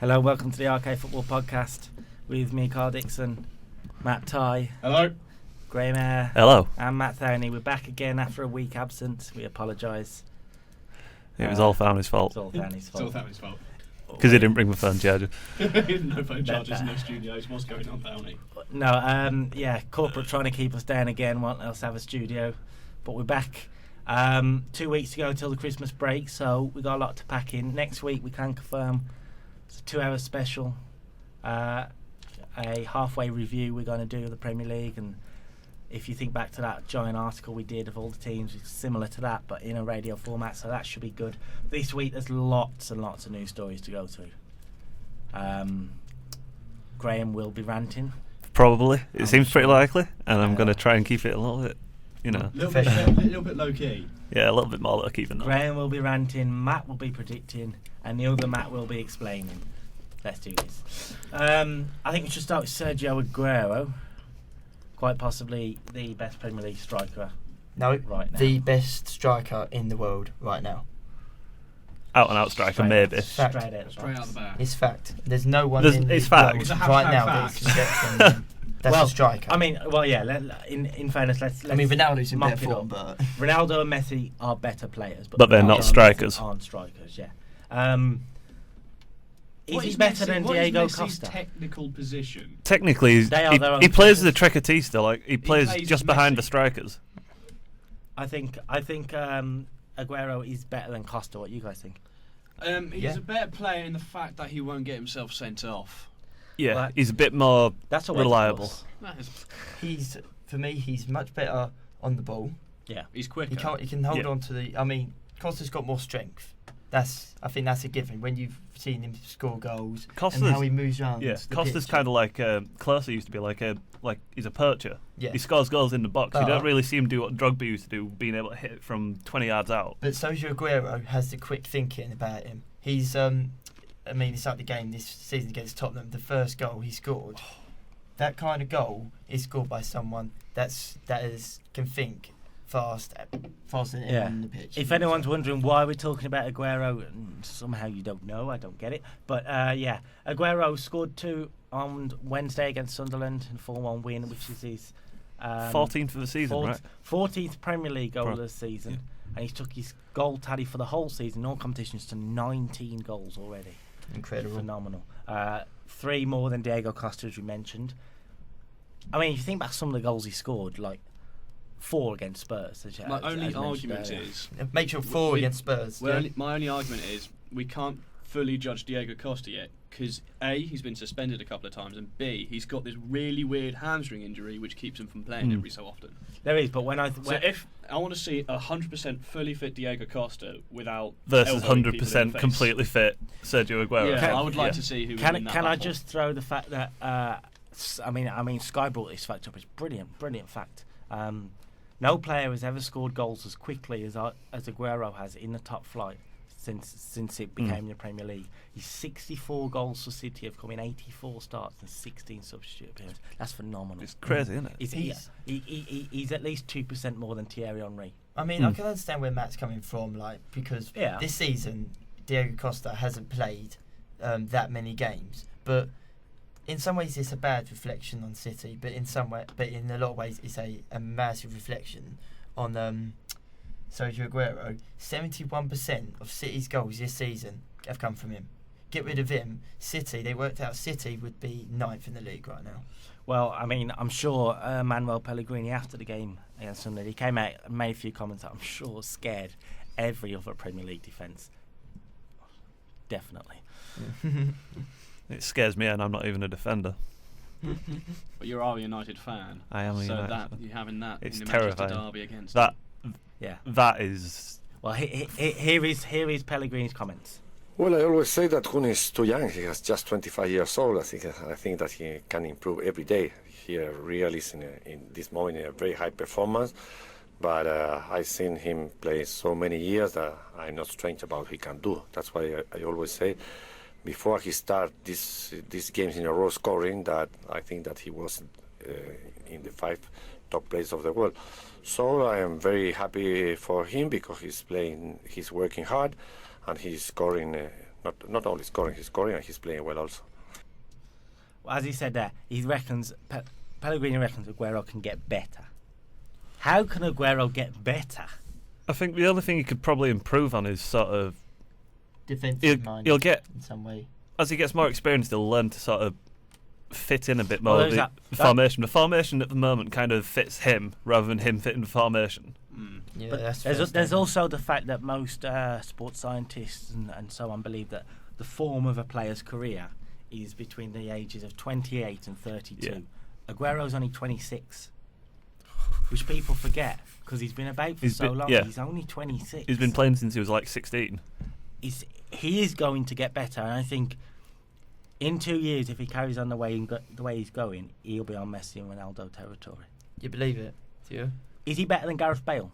Hello, welcome to the RK Football Podcast with me, Carl Dixon, Matt Tye. Hello. Graham Eyre. Hello. And Matt Thowney. We're back again after a week absent. We apologise. It was all Thowney's fault. It's all Thowney's fault. It's all Thowney's fault. Because he didn't bring the phone charger. No phone chargers, no studios. What's going on, Thowney? No, corporate trying to keep us down again, won't let us have a studio. But we're back 2 weeks to go till the Christmas break, so we got a lot to pack in. Next week we can confirm it's a 2-hour special, a halfway review we're going to do of the Premier League, and if you think back to that giant article we did of all the teams, it's similar to that but in a radio format, so that should be good. This week there's lots and lots of news stories to go through. Graham will be ranting. Probably. It seems pretty likely, and I'm going to try and keep it a little bit, A little bit low key. Yeah, a little bit more low-key than that. Graham will be ranting, Matt will be predicting, and the other Matt will be explaining. Let's do this. I think we should start with Sergio Aguero. Quite possibly the best Premier League striker right now. The best striker in the world right now. Out-and-out striker, maybe. Fact. Straight out the back. It's fact. There's no one There's- in it's the fact. world It's a right hashtag now fact. that can get from that's a striker. I mean, in fairness, let's Ronaldo's in mop better it form, up. but Ronaldo and Messi are better players, But they're Ronaldo not and strikers. Messi aren't strikers, yeah. Is What he is better than Diego Messi's Costa? technical position? Technically, They are their own he plays as a players. trequartista, like he plays plays just Messi. behind the strikers. I think Aguero is better than Costa. What you guys think? He's a better player in the fact that he won't get himself sent off. Yeah, Well, he's a bit more That's a reliable. That is, he's much better on the ball. Yeah. he's quicker. He can hold Yeah. on to the. I mean, Costa's got more strength. I think that's a given when you've seen him score goals and how he moves around. Yeah, the Costa's pitch. kind of like Klose used to be, like he's a poacher. Yeah. He scores goals in the box. You But- don't really see him do what Drogba used to do, being able to hit it from 20 yards out. But Sergio Aguero has the quick thinking about him. He's, it's like the game this season against Tottenham. The first goal he scored, that kind of goal is scored by someone that can think faster than anyone on the pitch. If anyone's wondering why we're talking about Aguero, and somehow you don't know, I don't get it. But Aguero scored 2 on Wednesday against Sunderland in a 4-1 win, which is his 14th of the season, right? 14th Premier League goal of the Yeah. season. And he's took his goal tally for the whole season in all competitions to 19 goals already. Incredible. Phenomenal. 3 more than Diego Costa, as you mentioned. I mean, if you think about some of the goals he scored, like 4 against Spurs. My only argument is... Make sure 4 against Spurs. My only argument is we can't fully judge Diego Costa yet because A, he's been suspended a couple of times, and B, he's got this really weird hamstring injury which keeps him from playing every so often. There is, but So if I want to see 100% fully fit Diego Costa without Versus elbowing people in the 100% face. completely fit Sergio Aguero. Yeah, I would like to see who would win that Can I battle. just throw the fact that Sky brought this fact up. It's brilliant fact. No player has ever scored goals as quickly as Aguero has in the top flight since it became the Premier League. He's 64 goals for City have come in 84 starts and 16 substitute appearances. That's phenomenal. It's crazy, isn't it? He's at least 2% more than Thierry Henry. I mean, I can understand where Matt's coming from, because this season Diego Costa hasn't played that many games, but in some ways it's a bad reflection on City, but in a lot of ways it's a massive reflection on Sergio Aguero. 71% of City's goals this season have come from him. Get rid of him, they worked out City would be 9th in the league right now. Well, I mean, I'm sure Manuel Pellegrini after the game against Sunderland, he came out and made a few comments that I'm sure scared every other Premier League defence. Definitely. It scares me, and I'm not even a defender. But you are a United fan. I am a United fan. So you having that It's in the Manchester terrifying. derby against That Yeah. that is. Well, here is Pellegrini's comments. Well, I always say that Kun is too young. He has just 25 years old. I think that he can improve every day. He really is in this moment in a very high performance. But I've seen him play so many years that I'm not strange about what he can do. That's why I always say, before he started these games in a row scoring, that I think that he was in the 5 top players of the world. So I am very happy for him because he's working hard and he's scoring Not only scoring, he's scoring and he's playing well also. Well, as he said there, he reckons Pellegrini reckons Aguero can get better. How can Aguero get better? I think the only thing he could probably improve on is sort of defensive mind. He'll get in some way. As he gets more experience, he'll learn to sort of fit in a bit more with the formation. The formation at the moment kind of fits him rather than him fitting the formation. Yeah, but there's also the fact that most sports scientists and so on believe that the form of a player's career is between the ages of 28 and 32. Yeah. Aguero's only 26, which people forget because he's been about for so long. Yeah. He's only 26. He's been playing since he was like 16. He is going to get better, and I think in 2 years, if he carries on the way he's going, he'll be on Messi and Ronaldo territory. You believe it? Do you? Is he better than Gareth Bale?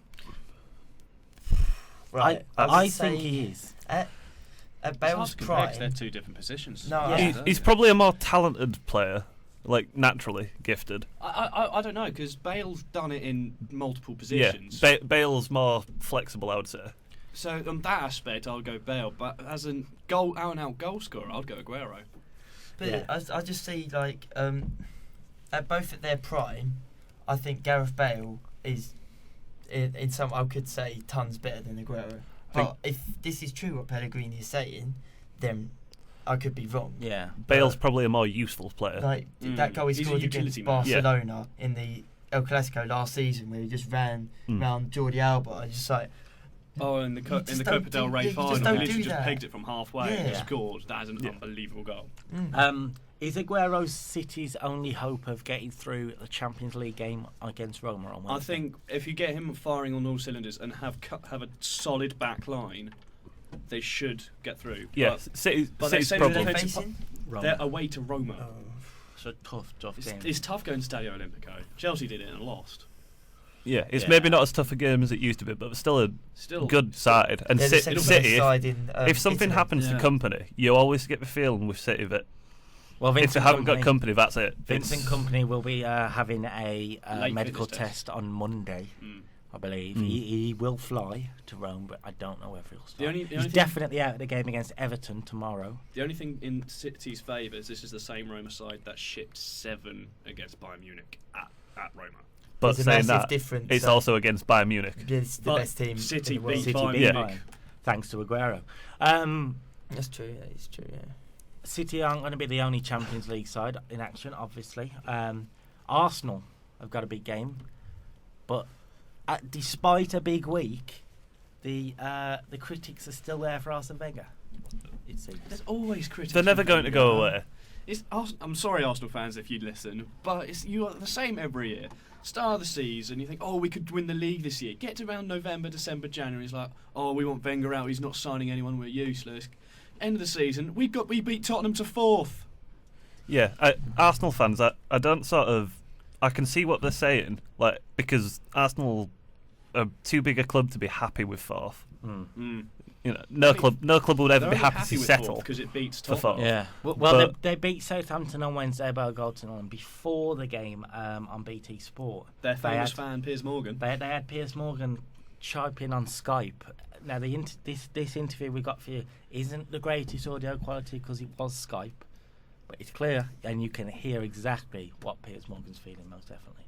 Right, I think he is. At Bale's prime, they're two different positions. No, he's probably a more talented player, like naturally gifted. I don't know, because Bale's done it in multiple positions. Yeah, Bale's more flexible, I would say. So on that aspect, I'll go Bale, but as a out-and-out goal scorer, I'd go Aguero. But I just see like at both at their prime, I think Gareth Bale is in some I could say tons better than Aguero. But if this is true what Pellegrini is saying, then I could be wrong. Yeah, Bale's probably a more useful player. Like that goal he scored against Barcelona in the El Clasico last season, where he just ran round Jordi Alba, and just like. Oh, in the Copa del Rey final, he literally just pegged it from halfway and scored. That is an unbelievable goal. Is Aguero City's only hope of getting through the Champions League game against Roma on Wednesday? I think if you get him firing on all cylinders and have a solid back line, they should get through. Yeah, City's problem. They're away to Roma. It's a tough game. It's tough going to Stadio Olimpico. Chelsea did it and lost. Yeah, it's maybe not as tough a game as it used to be, but it's still a good side. And City, if something happens to Company, you always get the feeling with City that if they haven't got Company, that's it. Vincent Kompany will be having a medical test on Monday, I believe. He will fly to Rome, but I don't know whether he'll start. He's definitely out of the game against Everton tomorrow. The only thing in City's favour is this is the same Roma side that shipped 7 against Bayern Munich at Roma. But saying that, it's also against Bayern Munich. It's the best team. City in the world. beat Bayern Munich. Thanks to Aguero. That's true. That is true. Yeah. City aren't going to be the only Champions League side in action, obviously. Arsenal have got a big game, but despite a big week, the critics are still there for Arsene Wenger. It seems. There's always critics. They're never going to go away. I'm sorry, Arsenal fans, if you listen, but you are the same every year. Start of the season, you think, we could win the league this year. Get to around November, December, January, it's like, we want Wenger out, he's not signing anyone, we're useless. End of the season, we beat Tottenham to 4th. Yeah, Arsenal fans, I don't I can see what they're saying, like, because Arsenal are too big a club to be happy with 4th. You know, no club would ever be happy to settle because it beats for Tottenham. 4th. Yeah, well, they beat Southampton on Wednesday by a goal to none. Before the game on BT Sport, their famous fan Piers Morgan. They had Piers Morgan chime in on Skype. Now, this interview we got for you isn't the greatest audio quality because it was Skype, but it's clear and you can hear exactly what Piers Morgan's feeling, most definitely.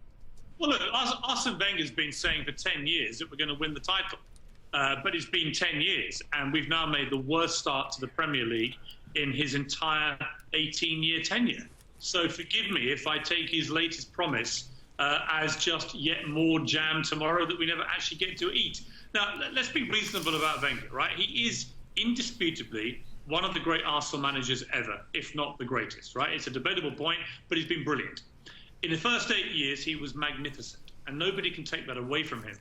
Well, look, Arsene Wenger's been saying for 10 years that we're going to win the title. But it's been 10 years, and we've now made the worst start to the Premier League in his entire 18-year tenure. So forgive me if I take his latest promise as just yet more jam tomorrow that we never actually get to eat. Now, let's be reasonable about Wenger, right? He is indisputably one of the great Arsenal managers ever, if not the greatest, right? It's a debatable point, but he's been brilliant. In the first 8 years, he was magnificent, and nobody can take that away from him.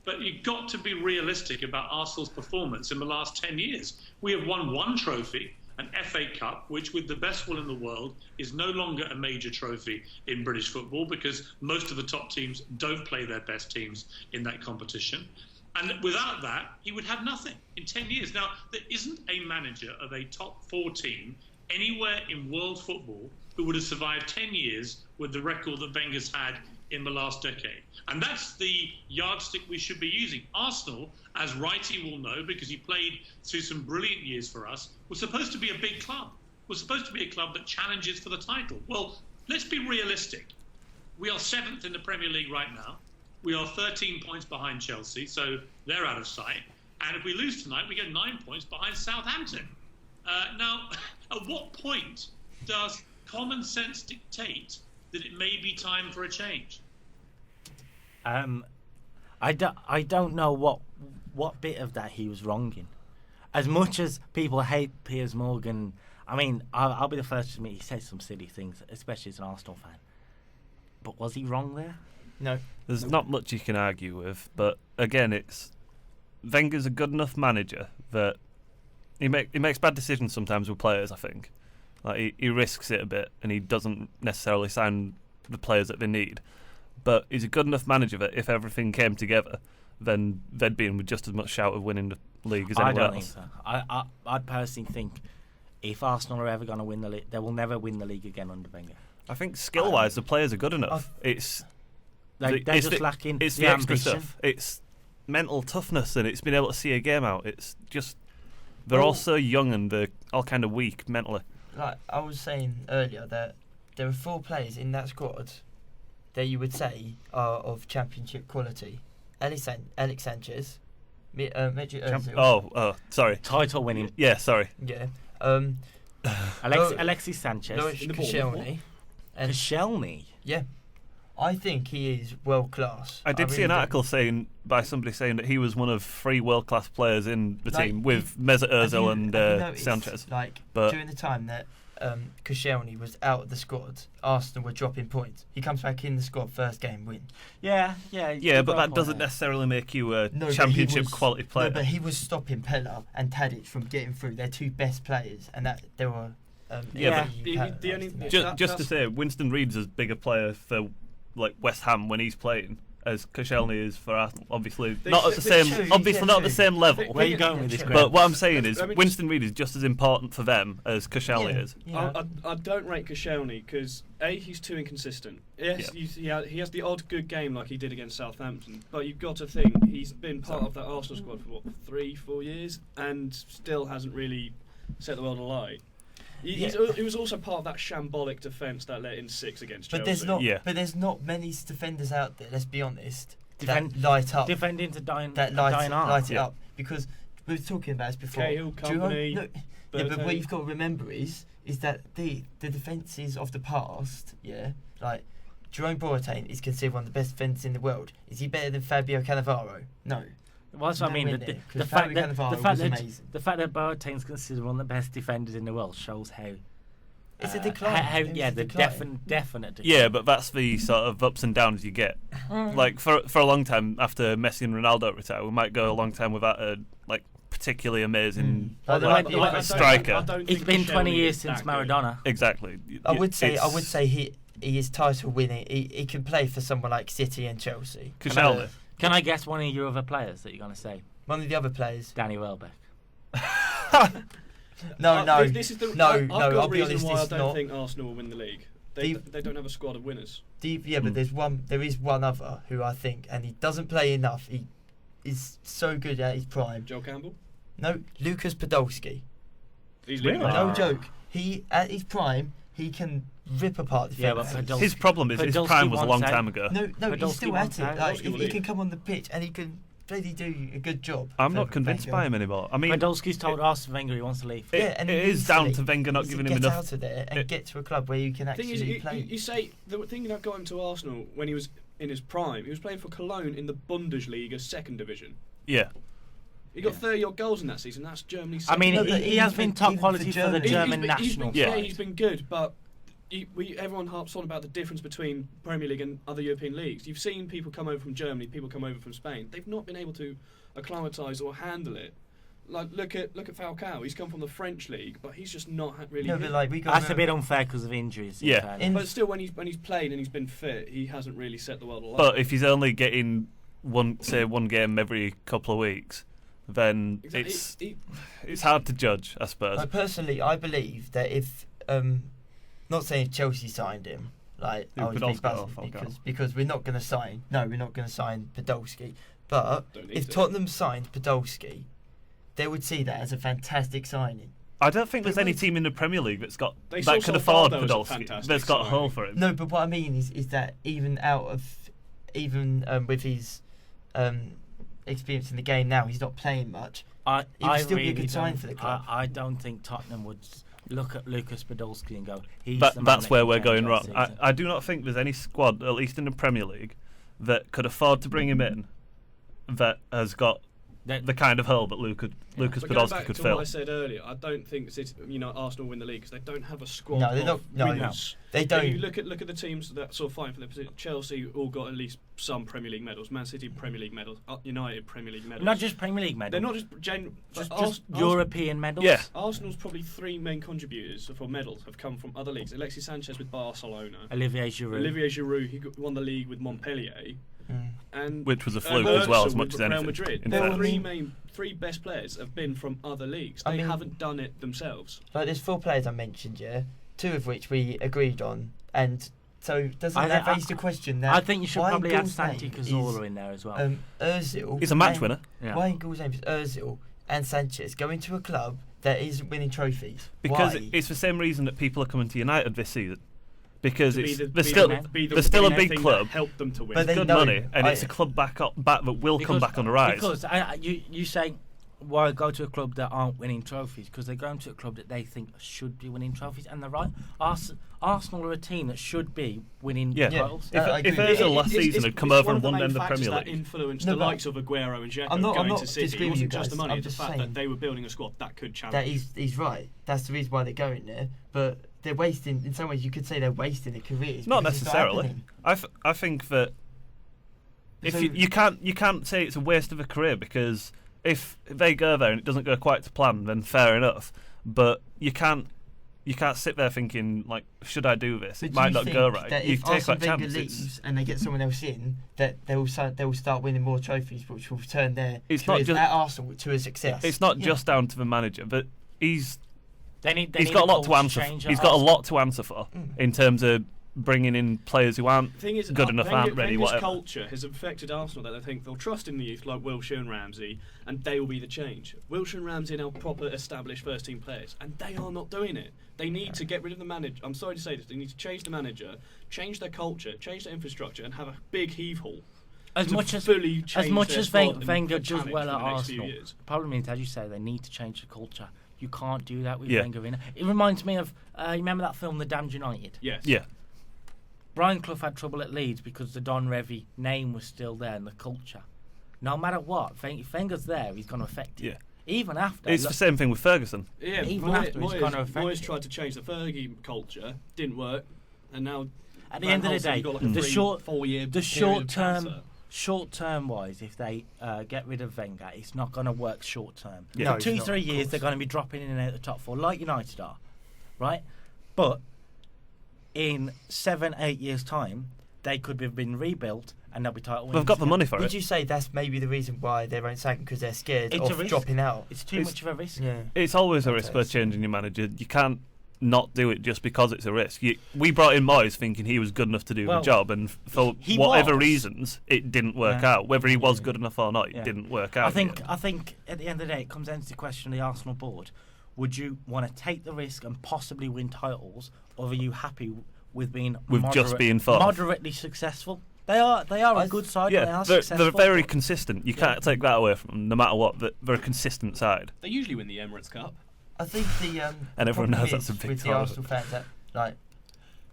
But you've got to be realistic about Arsenal's performance in the last 10 years. We have won 1 trophy, an FA Cup, which with the best will in the world is no longer a major trophy in British football because most of the top teams don't play their best teams in that competition. And without that, he would have nothing in 10 years. Now, there isn't a manager of a top 4 team anywhere in world football who would have survived 10 years with the record that Wenger's had in the last decade. And that's the yardstick we should be using. Arsenal as Wrighty will know because he played through some brilliant years for us, we're supposed to be a big club. We're supposed to be a club that challenges for the title. Well, let's be realistic. We are 7th in the Premier League right now. We are 13 points behind Chelsea, so they're out of sight. And if we lose tonight, we get 9 points behind Southampton. Now, at what point does common sense dictate that it may be time for a change? I don't know what bit of that he was wrong in. As much as people hate Piers Morgan, I mean, I'll be the first to admit he says some silly things, especially as an Arsenal fan. But was he wrong there? No. There's not much you can argue with, but again, it's Wenger's a good enough manager that he makes bad decisions sometimes with players. I think, like he risks it a bit, and he doesn't necessarily sign the players that they need. But he's a good enough manager that if everything came together, then they'd be in with just as much shout of winning the league as anyone else. I don't think so. I personally think if Arsenal are ever going to win the league, they will never win the league again under Wenger. I think skill-wise, the players are good enough. They're just lacking it's the extra ambition. stuff. It's mental toughness, and it's been able to see a game out. It's just they're all so young and they're all kind of weak mentally. Like I was saying earlier, that there are 4 players in that squad that you would say are of championship quality. Alex Sanchez, Mesut Ozil. Sorry. Title winning. Yeah, sorry. Yeah. Alexis Sanchez. Koscielny. And Koscielny. Yeah. I think he is world class. I did see an article by somebody saying that he was one of 3 world class players in the team with Mesut Ozil and Sanchez. But during the time that Koscielny was out of the squad, Arsenal were dropping points. He comes back in the squad, first game win. Yeah, but that doesn't necessarily make you a championship quality player. No, but he was stopping Pella and Tadic from getting through. They're 2 best players, and that they were. Just to say, Winston Reid's as big a player for West Ham when he's playing as Koscielny is for Arsenal. Obviously, not at the same level. Where are you going with this? But what I'm saying is, Winston Reid is just as important for them as Koscielny is. Yeah. I don't rate Koscielny because he's too inconsistent. Yes, he has the odd good game like he did against Southampton, but you've got to think he's been part of that Arsenal squad for 3-4 years and still hasn't really set the world alight. He was also part of that shambolic defence that let in 6 against Chelsea. But there's not many defenders out there. Let's be honest. That light up. Defending to light it up. Because we were talking about this before. Cahill, Company. But what you've got to remember is that the defences of the past, like Jerome Boateng is considered one of the best defenders in the world. Is he better than Fabio Cannavaro? No. Well, that's what I mean. The fact that Boateng's considered one of the best defenders in the world shows how it's a decline. Definite decline. Yeah, but that's the sort of ups and downs you get. Like for a long time after Messi and Ronaldo retire, we might go a long time without a particularly amazing striker. It's been 20 years since Maradona. Exactly. I would say he is title winning. He can play for someone like City and Chelsea. Koscielny. Can I guess one of your other players that you're going to say? One of the other players. Danny Welbeck. No. I've got I'll a be honest. why I don't think Arsenal will win the league. They don't have a squad of winners. But there is one other who I think, and he doesn't play enough. He is so good at his prime. Joel Campbell? No, Lucas Podolski. He's really? No joke. He at his prime, he can rip apart the defence. His problem is his prime was a long time ago. No, he's still at it. He can come on the pitch and he can really do a good job. I'm not convinced by him anymore. I mean, Podolski's told Arsene Wenger he wants to leave. And it is down to Wenger not giving him enough. Get out of there and get to a club where you can actually play. You say the thing that got him to Arsenal when he was in his prime, he was playing for Cologne in the Bundesliga 2nd division. Yeah. He got 30-odd goals in that season. That's Germany's. I mean, he has been top quality for the German national side. Yeah, he's been good, but everyone harps on about the difference between Premier League and other European leagues. You've seen people come over from Germany, people come over from Spain. They've not been able to acclimatise or handle it. Like look at Falcao. He's come from the French league, but he's just not really. No, but that's a bit unfair because of injuries. Yeah, but still, when he's played and he's been fit, he hasn't really set the world alight. But if he's only getting one game every couple of weeks, then it's hard to judge, I suppose. Personally, I believe that if not saying Chelsea signed him, like I would think because we're not going to sign. No, we're not going to sign Podolski. But if Tottenham signed Podolski, they would see that as a fantastic signing. I don't think there's any team in the Premier League that could afford Podolski. That's got a hole for him. No, but what I mean is that even with his experience in the game now, he's not playing much. It would still be a good sign for the club. I don't think Tottenham would look at Lucas Podolski and go, that's where we're going wrong. I do not think there's any squad, at least in the Premier League, that could afford to bring him in that has got the kind of hole that Lucas Podolski could fill. What I said earlier, I don't think Arsenal win the league because they don't have a squad. No, they don't. You look at the teams that sort of fighting for their position. Chelsea all got at least some Premier League medals. Man City Premier League medals. United Premier League medals. Not just Premier League medals. They're not just European medals. Yeah. Arsenal's probably 3 main contributors for medals have come from other leagues. Alexis Sanchez with Barcelona. Olivier Giroud. He won the league with Montpellier. And which was a fluke as well, as much as anything. Real Madrid. The three best players have been from other leagues. They haven't done it themselves. Like there's 4 players I mentioned, 2 of which we agreed on, and so doesn't that raise the question that I think you should probably add Santi Cazorla in there as well. Ozil. He's a match winner. Why in Gall's name is Ozil and Sanchez going to a club that isn't winning trophies? Because it's the same reason that people are coming to United this season. Because they're still a big club. Help them to win. But good money, and it's a club back that will come back on the rise. Because you say, why go to a club that aren't winning trophies? Because they're going to a club that they think should be winning trophies, and they're right. Arsenal are a team that should be winning titles. If Ozil last season had come over and won them the Premier League, that influenced the likes of Aguero and Dzeko going to City. It wasn't just the money; it's the fact that they were building a squad that could challenge. He's right. That's the reason why they're going there, but. They're wasting. In some ways, you could say they're wasting their careers. Not necessarily. I think that you can't say it's a waste of a career, because if they go there and it doesn't go quite to plan, then fair enough. But you can't sit there thinking like, should I do this? It might not go right. That if Arsene Wenger leaves and they get someone else in, that they will start winning more trophies, which will turn their careers at Arsenal to a success. It's not just down to the manager, but he's got a lot to answer. He's got a lot to answer for in terms of bringing in players who aren't good enough, aren't ready. Whatever. Culture has affected Arsenal that they think they'll trust in the youth like Wilshere and Ramsey, and they will be the change. Wilshere and Ramsey are now proper established first team players, and they are not doing it. They need to get rid of the manager. I'm sorry to say this. They need to change the manager, change their culture, change their infrastructure, and have a big heave haul. As much as Wenger does well at Arsenal, the problem is, as you say, they need to change the culture. You can't do that with Wenger in it. It reminds me of, you remember that film, The Damned United? Yes. Yeah. Brian Clough had trouble at Leeds because the Don Revie name was still there and the culture. No matter what, if Wenger's there, he's going to affect it. Yeah. Even after. It's the same thing with Ferguson. Yeah, even after, he's going to affect Moyes tried to change the Fergie culture, didn't work, and now... At the end of the day, the short term wise, if they get rid of Wenger, it's not going to work short term. Yeah. For 2-3 years, they're going to be dropping in and out of the top 4, like United are, right? But in 7-8 years' time, they could have been rebuilt and they'll be title winners. They've got the money for it. Would you say that's maybe the reason why they won't sign, because they're scared of dropping out? It's too much of a risk. Yeah. It's always a risk for changing your manager. You can't not do it just because it's a risk. We brought in Moyes thinking he was good enough to do the job, and for whatever reasons, it didn't work out. Whether he was good enough or not, it didn't work out. I think at the end of the day, it comes down to the question of the Arsenal board: would you want to take the risk and possibly win titles, or are you happy with being just being fourth? Moderately successful? They are a good side. Yeah, they are successful. They're very consistent. You can't take that away from them, no matter what. They're a consistent side. They usually win the Emirates Cup. I think the and everyone knows that's a big with the Arsenal fans that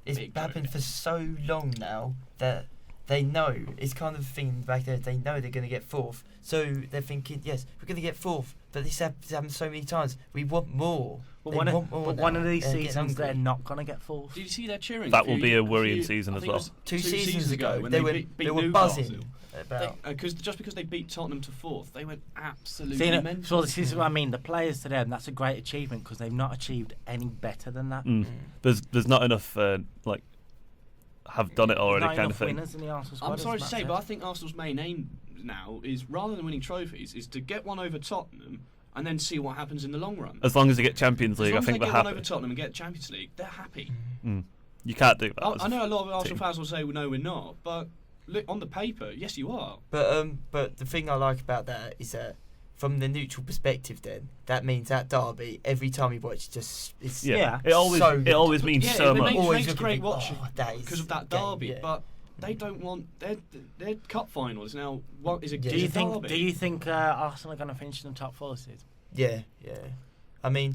it's happened for so long now that they know it's kind of a thing back there. They know they're going to get fourth, so they're thinking, yes, we're going to get fourth. But this happened so many times. We want more. But one of these seasons, they're not going to get fourth. Did you see their cheering? That will be a worrying season as well. Two seasons ago, when they were buzzing. Just because they beat Tottenham to fourth, they went absolutely mental. So this is what I mean. The players to them, that's a great achievement because they've not achieved any better than that. There's not enough have done it already kind of thing. I'm sorry to say, but I think Arsenal's main aim now is, rather than winning trophies, is to get one over Tottenham and then see what happens in the long run. As long as they get Champions League, I think they're happy. As long as they get one over Tottenham and get Champions League, they're happy. You can't do that. I know a lot of Arsenal fans will say, well, no, we're not, but on the paper, yes, you are. But the thing I like about that is that from the neutral perspective, then that means that derby every time you watch, it always means so much. It makes great big, watching because of that derby, game, yeah. but they don't want their cup final is now is a Do you think Arsenal are going to finish in the top 4 seeds? Yeah. I mean,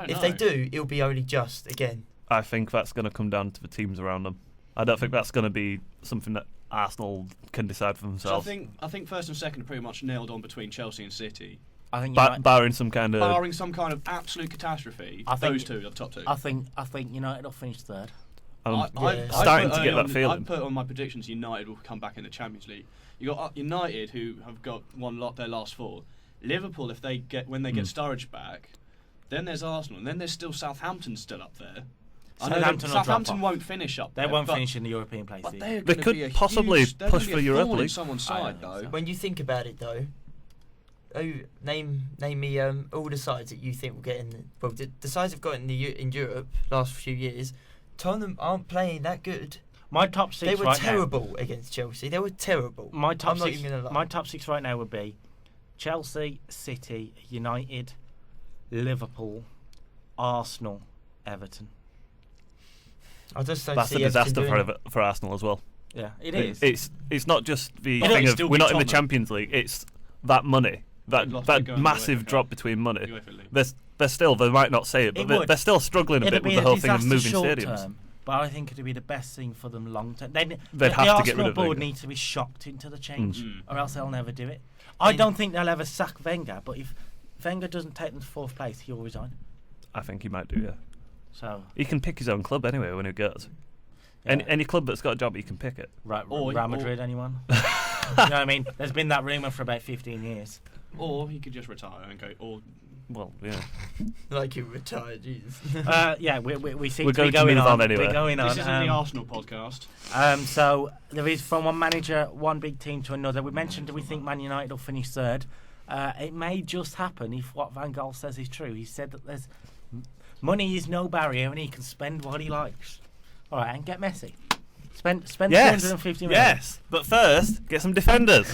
if they do, it'll be only just again. I think that's going to come down to the teams around them. I don't think that's going to be something that Arsenal can decide for themselves. So I think first and second are pretty much nailed on between Chelsea and City. I think barring some kind of absolute catastrophe. Those two are the top two. I think United will finish third. I'm starting to get that feeling. I put on my predictions United will come back in the Champions League. You got United who have got their last 4. Liverpool when they get Sturridge back. Then there's Arsenal, and then there's still Southampton still up there. Southampton won't finish up there. They won't finish in the European place. They could possibly push for Europa League. Someone's side, though. When you think about it, though, name me all the sides that you think will get in. Well, the sides have got in Europe last few years. Tottenham aren't playing that good. My top 6 They were right terrible against Chelsea. They were terrible. My top 6 right now would be Chelsea, City, United, Liverpool, Arsenal, Everton. I just don't That's see a disaster Everton for Arsenal as well. Yeah, it is. It's not just the thing of we're not in the Champions League. It's that money, that massive drop between money. They might not say it, but they're still struggling a bit with the whole thing of moving stadiums. But I think it'd be the best thing for them long term. They'd have to get rid of board Wenger. needs to be shocked into the change, or else they'll never do it. I don't think they'll ever sack Wenger, but if Wenger doesn't take them to 4th place, he'll resign. I think he might do, yeah. So he can pick his own club anyway when he goes. Yeah. Any club that's got a job, he can pick it. Right, Real Madrid, anyone? You know what I mean? There's been that rumour for about 15 years. Or he could just retire and go. Well, yeah. Like you retired, Jesus. Yeah, we seem We're to be going going on anyway. We're going on. This isn't the Arsenal podcast. So there is from one manager, one big team to another. We mentioned we think Man United will finish 3rd. It may just happen if what Van Gaal says is true. He said that there's money is no barrier and he can spend what he likes. All right, and get Messi. Spend 250 million. Yes, but first, get some defenders.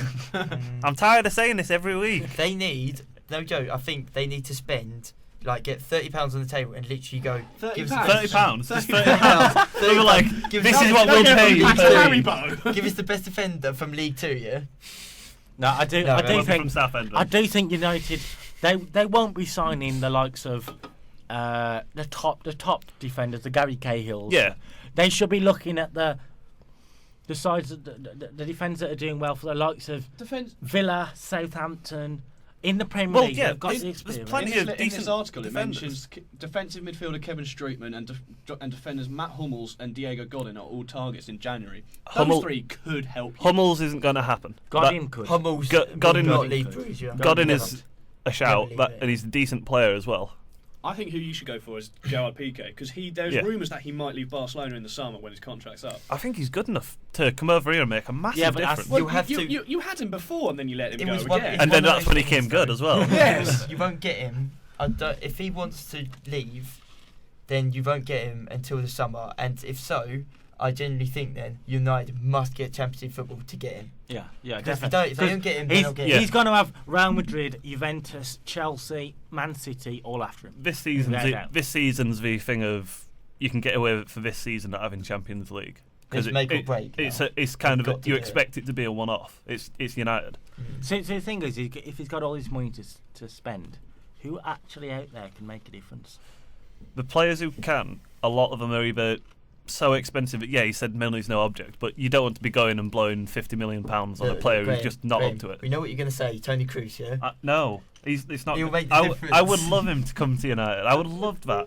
I'm tired of saying this every week. They need, no joke, I think they need to spend, get £30 on the table and literally go... £30? £30? Just £30? £30. They were like, this is what we'll pay you. Give us the best defender from League 2, yeah? No, I do think United, they won't be signing the likes of the top defenders, the Gary Cahills. Yeah. They should be looking at the sides of the defenders that are doing well for the likes of Villa, Southampton. In the Premier League, they've got the experience. There's plenty of decent in this article, defenders. It mentions defensive midfielder Kevin Streetman and defenders Matt Hummels and Diego Godin are all targets in January. Those 3 could help you. Hummels isn't going to happen. Godin could. Hummels Godin not leave Bruges. Godin is a shout, and he's a decent player as well. I think who you should go for is Gerard Piqué because there's rumours that he might leave Barcelona in the summer when his contract's up. I think he's good enough to come over here and make a massive difference. You had him before and then you let him go again. And then that's when he came good as well. Yes. You won't get him. If he wants to leave, then you won't get him until the summer. And if so, I genuinely think then United must get Champions League football to get him. Yeah, definitely. If they don't get him, they'll get him. He's going to have Real Madrid, Juventus, Chelsea, Man City all after him. This season's the thing of you can get away with it for this season not having Champions League. It's make or break. It's kind of you expect it to be a one-off. It's United. So the thing is, if he's got all this money to spend, who actually out there can make a difference? The players who can, a lot of them are either so expensive. Yeah, he said money's no object, but you don't want to be going and blowing £50 million on a player who's just not up to it. We know what you're going to say, Tony Kroos, yeah? No, it's not. He'll make the difference. I would love him to come to United. I would love that,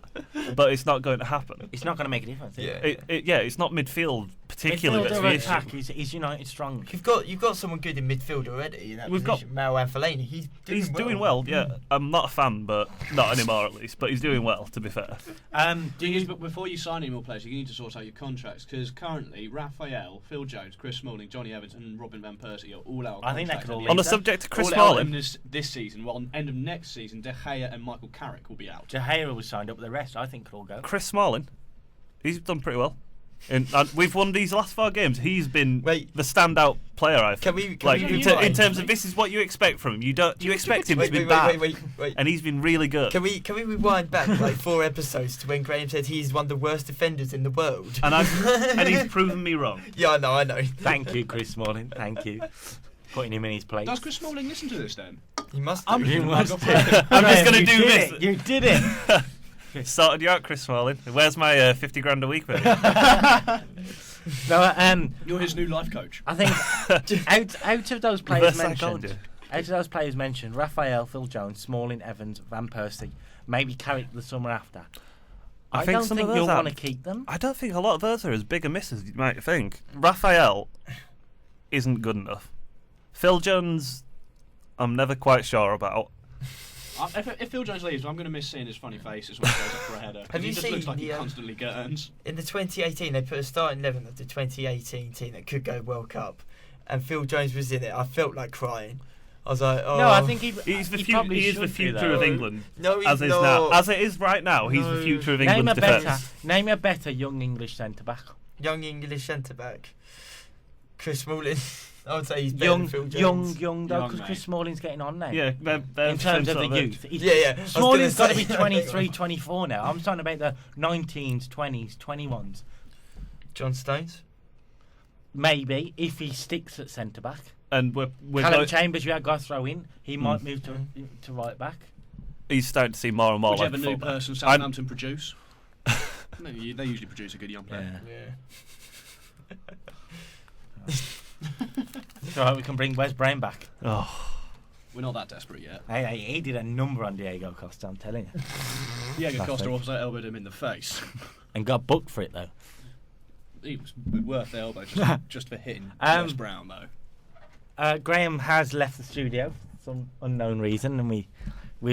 but it's not going to happen. It's not going to make a difference. It's not midfield particularly. Midfield attack is United strong. You've got someone good in midfield already in that position. Marouane Fellaini. He's doing well. Yeah, I'm not a fan, but not anymore at least. But he's doing well, to be fair. But before you sign any more players, you need to sort out your contracts because currently Raphael, Phil Jones, Chris Smalling, Johnny Evans, and Robin van Persie are all out. I think they could all. On the subject of Chris Smalling, this season. Well, on end of next season, De Gea and Michael Carrick will be out. De Gea was signed up, but the rest I think could all go. Chris Smalling, he's done pretty well. And we've won these last 4 games. He's been the standout player, I think. In terms of this is what you expect from him. You expect him to be bad. Wait. And he's been really good. Can we rewind back 4 episodes to when Graham said he's one of the worst defenders in the world? And he's proven me wrong. Yeah, I know. Thank you, Chris Smalling. Thank you. Putting him in his place. Does Chris Smalling listen to this then? He must. I'm just going to do this. You did it. Sorted you out, Chris Smalling. Where's my 50 grand a week? No, you're his new life coach. I think out of those players mentioned, Raphael, Phil Jones, Smalling, Evans, Van Persie, maybe carried the summer after. I don't think you'll want to keep them. I don't think a lot of those are as big a miss as you might think. Raphael isn't good enough. Phil Jones, I'm never quite sure about. If Phil Jones leaves, I'm going to miss seeing his funny faces when he goes up for a header. Have you just seen looks like he constantly gurns. In the 2018, they put a starting 11 of the 2018 team that could go World Cup, and Phil Jones was in it. I felt like crying. I was like, oh. No, I think he's the future of England. No, he's as is not. now. As it is right now, he's the future of England's defence. Name a better young English centre-back. Young English centre-back. Chris Smalling. I would say he's better than Phil Jones. Young though, because Chris Smalling's getting on now. Yeah, in terms of the youth. Yeah. Smalling's got to be 23, 24 now. I'm talking about the 19s, 20s, 21s. John Stones? Maybe, if he sticks at centre-back. And we're Callum Chambers, you had got to throw in. He might move to right-back. He's starting to see more and more Whichever like new person Southampton produce. They usually produce a good young player. Yeah. So we can bring Wes Brown back. Oh, we're not that desperate yet. Hey, he did a number on Diego Costa, I'm telling you. Diego Costa also elbowed him in the face. And got booked for it, though. He was worth the elbow just for hitting Wes Brown, though. Graham has left the studio for some unknown reason, and we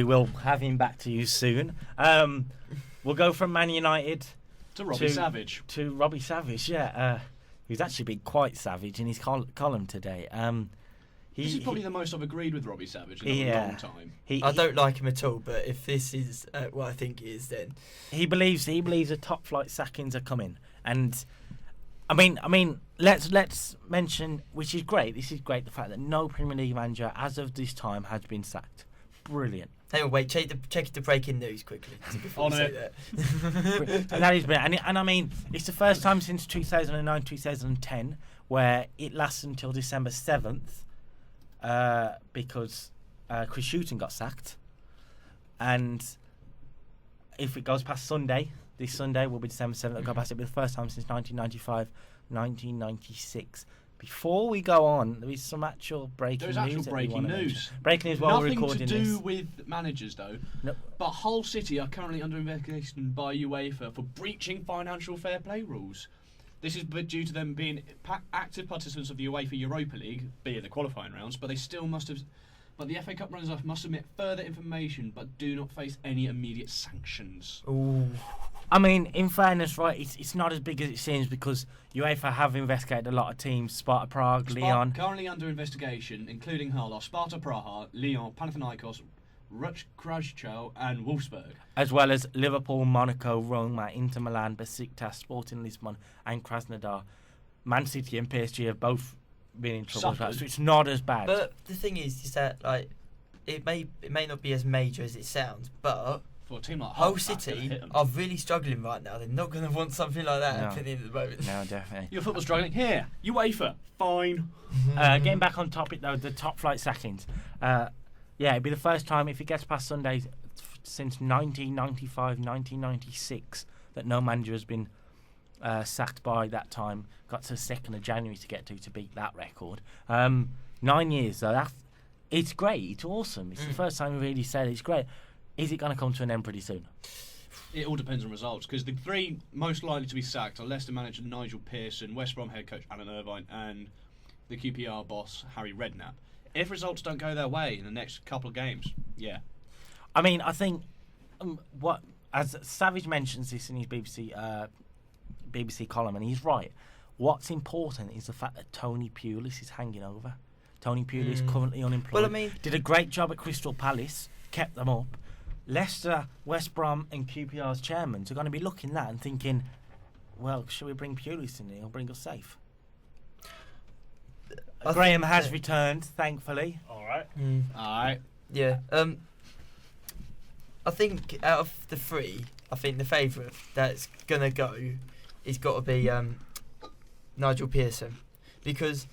will have him back to you soon. We'll go from Man United to Robbie Savage. To Robbie Savage, yeah. Who's actually been quite savage in his column today. This is probably the most I've agreed with Robbie Savage in a long time. I don't like him at all, but if this is what I think it is, then he believes the top flight sackings are coming. And I mean, let's mention, which is great. This is great. The fact that no Premier League manager as of this time has been sacked. Brilliant. Hang on, wait. Check the breaking news quickly before you say that. And that is brilliant. And I mean, it's the first time since 2009, 2010 where it lasts until December 7th because Chris Hughton got sacked. And if it goes past Sunday, this Sunday will be December 7th. It'll go past. It'll be the first time since 1995, 1996. Before we go on, there is some actual breaking news. There's actual breaking news. Breaking news while we're recording this. Nothing to do with managers, though. No. But Hull City are currently under investigation by UEFA for breaching financial fair play rules. This is due to them being active participants of the UEFA Europa League, be it the qualifying rounds, but they still must have. But the FA Cup runners-up must submit further information, but do not face any immediate sanctions. Ooh. I mean, in fairness, right, it's not as big as it seems because UEFA have investigated a lot of teams. Sparta Prague, Lyon. Currently under investigation, including Hull, are Sparta Praha, Lyon, Panathinaikos, Ruch Krajčov and Wolfsburg. As well as Liverpool, Monaco, Roma, Inter Milan, Besiktas, Sporting Lisbon and Krasnodar. Man City and PSG have both been in trouble, so it's not as bad. But the thing is that like it may not be as major as it sounds, but for a team like Hull City are really struggling right now. They're not going to want something like that happening at the moment. No, definitely. Your football's struggling. Here, UEFA, fine. Getting back on topic though, the top flight sackings. It'd be the first time if it gets past Sunday since 1995, 1996 that no manager has been sacked by that time. Got to 2nd of January to get to beat that record. 9 years though. It's great. It's awesome. It's the first time we really said it's great. Is it going to come to an end pretty soon? It all depends on results, because the 3 most likely to be sacked are Leicester manager Nigel Pearson, West Brom head coach Alan Irvine, and the QPR boss Harry Redknapp. If results don't go their way in the next couple of games, yeah. I mean, I think as Savage mentions this in his BBC column, and he's right. What's important is the fact that Tony Pulis is hanging over. Tony Pulis is currently unemployed. Well, I mean, did a great job at Crystal Palace, kept them up. Leicester, West Brom and QPR's chairmen are going to be looking at that and thinking, well, shall we bring Pulis in here? He'll bring us safe. Graham has returned, thankfully. All right. All right. Yeah. I think out of the three, I think the favourite that's gonna go is got to be Nigel Pearson, because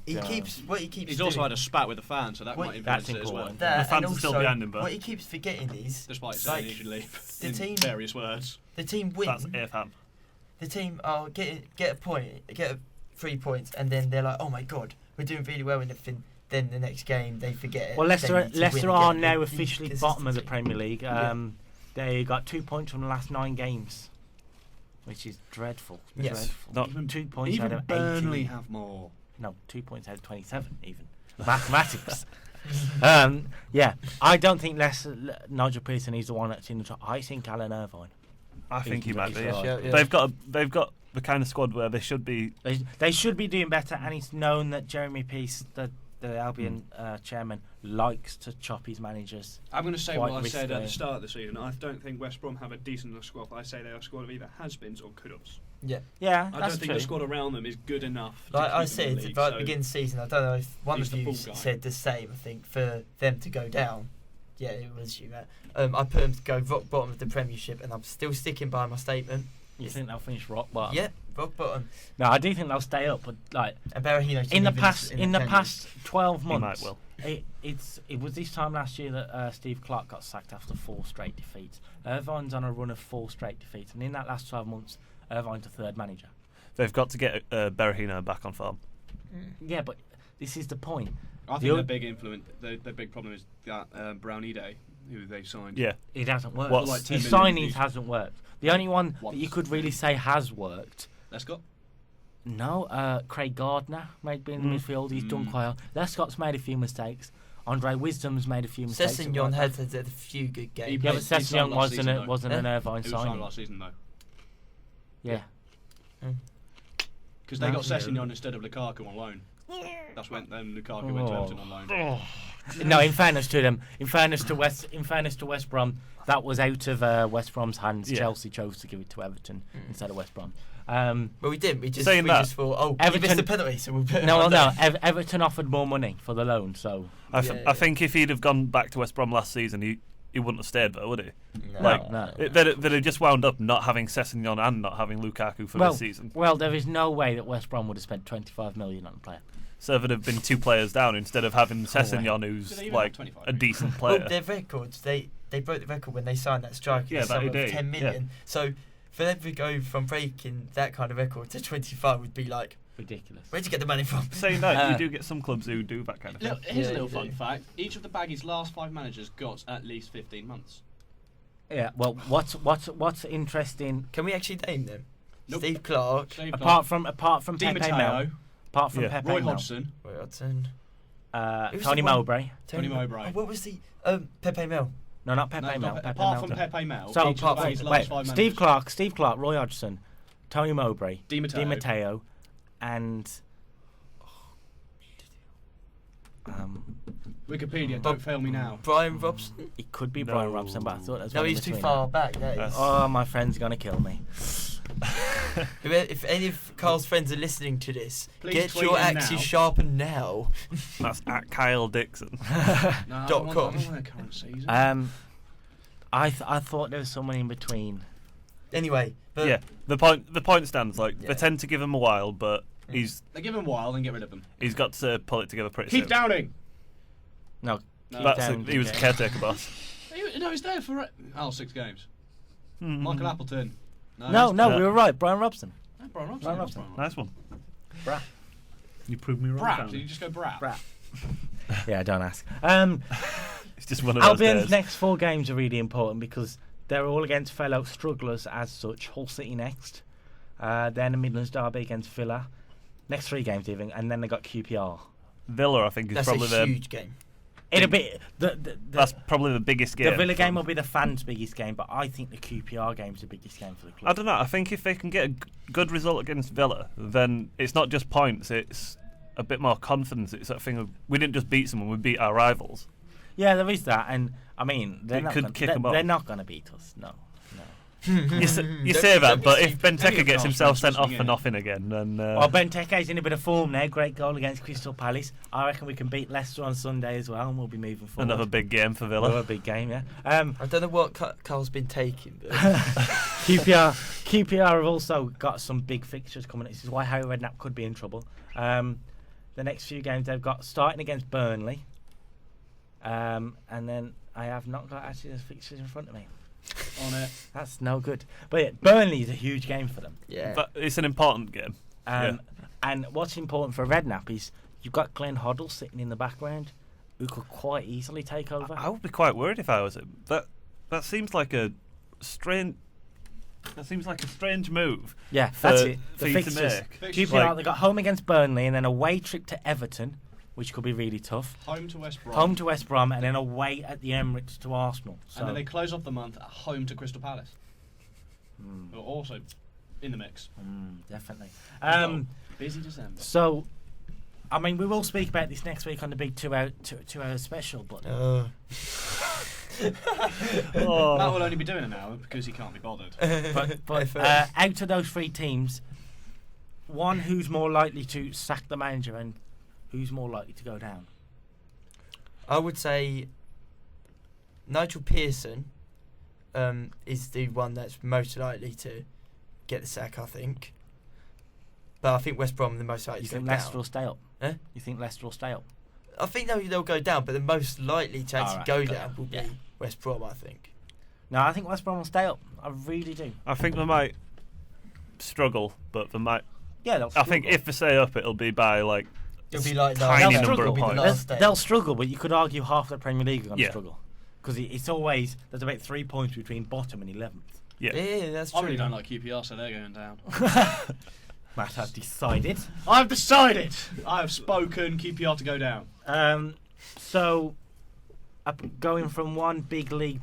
he keeps He's doing, also had a spat with the fans, so that might influence it as well. that, The fans and are still also behind him, but what he keeps forgetting is, Despite saying he should leave the in team, various words. the team win. that's AFM. The team get a point, get 3 points, and then they're like, oh my god, we're doing really well in everything. Then the next game they forget it. Well, Leicester are now officially Consistency. bottom of the Premier League. They got 2 points from the last 9 games, which is dreadful. Yes. Dreadful. Not- Even 2 points out Even of Burnley 18. have more. No, 2 points out of 27 even. Mathematics. Yeah, I don't think Nigel Pearson is the one that's in the top. I think Alan Irvine. I think he might be. He's Yeah. right. They've got the kind of squad where they should be. They should be doing better, and it's known that Jeremy Peace, the Albion chairman, likes to chop his managers. I'm going to say Quite what I said at the risky. start of the season. I don't think West Brom have a decent enough squad. I say they are a squad of either has-beens or could-haves. Yeah, I that's don't think true. the squad around them is good enough. Like to I keep them in said the at league, the so beginning of the season, I don't know if one he's of the you fall guy. said the same. I think for them to go down, yeah, it was you, Matt. I put them to go rock bottom of the Premiership, and I'm still sticking by my statement. You think they'll finish rock bottom? Yep, rock bottom. No, I do think they'll stay up, but like And Berahino in the past 12 He months, might will. it was this time last year that Steve Clark got sacked after 4 straight defeats. Irvine's on a run of 4 straight defeats, and in that last 12 months, Irvine's the 3rd manager. They've got to get Berahino back on form. Yeah, but this is the point. I think their big influence, their big problem is that Brownie Day, who they signed. Yeah. It hasn't worked. What's- Like 10 His million signings hasn't worked. The only one that you Once. could really say has worked. Lescott. No, Craig Gardner might be in the midfield. He's done quite well. Lescott's made a few mistakes. Andre Wisdom's made a few mistakes. Sessegnon had a few good games. Yeah, but He signed Sessegnon last season, though. wasn't an Irvine He was signed signing. last season, though. Yeah. Because they No. got Sessegnon instead of Lukaku on loan. That's when then Lukaku went to Everton on loan. No, in fairness to them, in fairness to West Brom, that was out of West Brom's hands. Yeah. Chelsea chose to give it to Everton instead of West Brom. But we didn't. We just Saying that, thought, oh, Everton- he missed a penalty, so we'll put him No, on no. there. Everton offered more money for the loan, so I Yeah. think if he'd have gone back to West Brom last season, he wouldn't have stayed there, would he? no. They'd have just wound up not having Sessegnon and not having Lukaku for this season. Well, there is no way that West Brom would have spent 25 million on a player. So there'd have been 2 players down instead of having Sessegnon, Do who's they even like have 25 a decent Well, player. their records, they broke the record when they signed that striker. Yeah, the sum that of they did, 10 million. So for them to go from breaking that kind of record to 25 would be like, Ridiculous. where'd you get the money from? Saying that, you do get some clubs who do that kind of thing. Look, here's a Yeah, little you fun do. fact. Each of the Baggies' last 5 managers got at least 15 months. Yeah. Well, what's interesting? Can we actually name them? Nope. Steve Clark, Steve Apart Clark, from Di Pepe Mel, Matteo, apart from Yeah. Pepe Roy Mel, Hodgson, Roy Hodgson, Who's Tony the one- Mowbray. Tony Mowbray. What was the Pepe Mel? No, not Pepe No, Mel. not Pepe apart Mel. from Pepe Mel, So, each of the Baggies' last 5 Steve managers. Clark, Roy Hodgson, Tony Mowbray, Di Matteo. and Wikipedia, don't fail me now. Brian Robson? it could be No. Brian Robson, but I thought that was No, one in he's too between. far back. That is. That's- Oh, my friend's gonna kill me. If any of Carl's friends are listening to this, Please get tweet your him axes now. sharpened now. That's at Kyle Dixon. No, I don't .com. want- I don't want their current season. I thought there was someone in between. Anyway, but Yeah, the point stands. Like Yeah. they tend to give him a while, but he's They give him a while and get rid of them. got to pull it together pretty Keep soon. Downing. No, No. That's down, he was a okay. caretaker boss. No, he's there for 6 games. Hmm. Michael Appleton. No, Yeah. we were right. Brian Robson. No, Brian Robson. Brian not Robson. Brian Nice one. Brap. You proved me wrong. Brap. Tony. Did you just go Brap? Brap. Yeah, don't ask. It's just one of those Albion's days. next 4 games are really important because they're all against fellow strugglers as such. Hull City next, then the Midlands derby against Villa. Next 3 games even, and then they got QPR. Villa, I think, is that's probably a the huge game. It'll be that's probably the biggest game. the Villa game from- will be the fans' biggest game, but I think the QPR game's the biggest game for the I club. don't know. I think if they can get a good result against Villa, then it's not just points. It's a bit more confidence. It's that thing of we didn't just beat someone; we beat our rivals. Yeah, there is that, and I mean they're It not could gonna, kick they're, 'em off. they're not going to beat us. No. You say that, but if Benteke gets himself sent off for nothing again, then... Well, Benteke's in a bit of form there. Great goal against Crystal Palace. I reckon we can beat Leicester on Sunday as well, and we'll be moving forward. Another big game for Villa. Another big game, yeah. I don't know what Carl's been taking. But QPR have also got some big fixtures coming. This is why Harry Redknapp could be in trouble. The next few games they've got starting against Burnley, and then I have not got actually the fixtures in front of me. On it. That's no good. But yeah, Burnley is a huge game for them. Yeah. But it's an important game. And what's important for Redknapp is you've got Glenn Hoddle sitting in the background who could quite easily take over. I would be quite worried if I was him. That seems like a strange... That seems like a strange move. Yeah, that's it. For The you fixtures. to make. QPR, they got home against Burnley and then away trip to Everton, which could be really tough. Home to West Brom. Home to West Brom and then away at the Emirates to Arsenal. So. And then they close off the month at home to Crystal Palace. Who are also in the mix. Definitely. Busy December. So, I mean, we will speak about this next week on the big two-hour special, but... Matt will only be doing an hour because he can't be bothered. but out of those three teams, one who's more likely to sack the manager and who's more likely to go down? I would say Nigel Pearson is the one that's most likely to get the sack, I think. But I think West Brom are the most likely You to think go Leicester down. will stay up? Eh? You think Leicester will stay up? I think they'll go down, but the most likely to actually go down will Yeah. be West Brom, I think. No, I think West Brom will stay up. I really do. I think they might struggle, but they might... Yeah, they'll I struggle. think if they stay up, it'll be by, like, It'll be like tiny they'll number of struggle. points. They'll struggle, but you could argue half the Premier League are going to Yeah. struggle. Because it's always... There's about 3 points between bottom and 11th. Yeah. That's true. I really don't like QPR, so they're going down. Matt has decided. I've decided. I have spoken. QPR to go down. So, going from one big league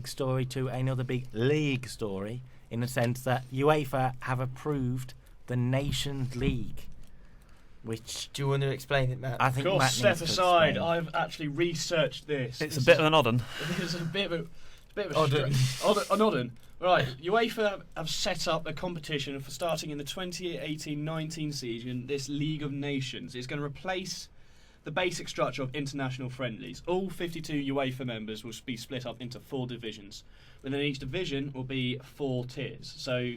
story to another big league story, in the sense that UEFA have approved the Nations League, which Do you want to explain it, Matt? I think Of course, Matt step needs to aside. explain. I've actually researched this. It's a bit of an odd one. It's a bit of a Oddun. an oddun. Right, UEFA have set up a competition for starting in the 2018-19 season. This League of Nations is going to replace the basic structure of international friendlies. All 52 UEFA members will be split up into 4 divisions. Within each division will be 4 tiers. So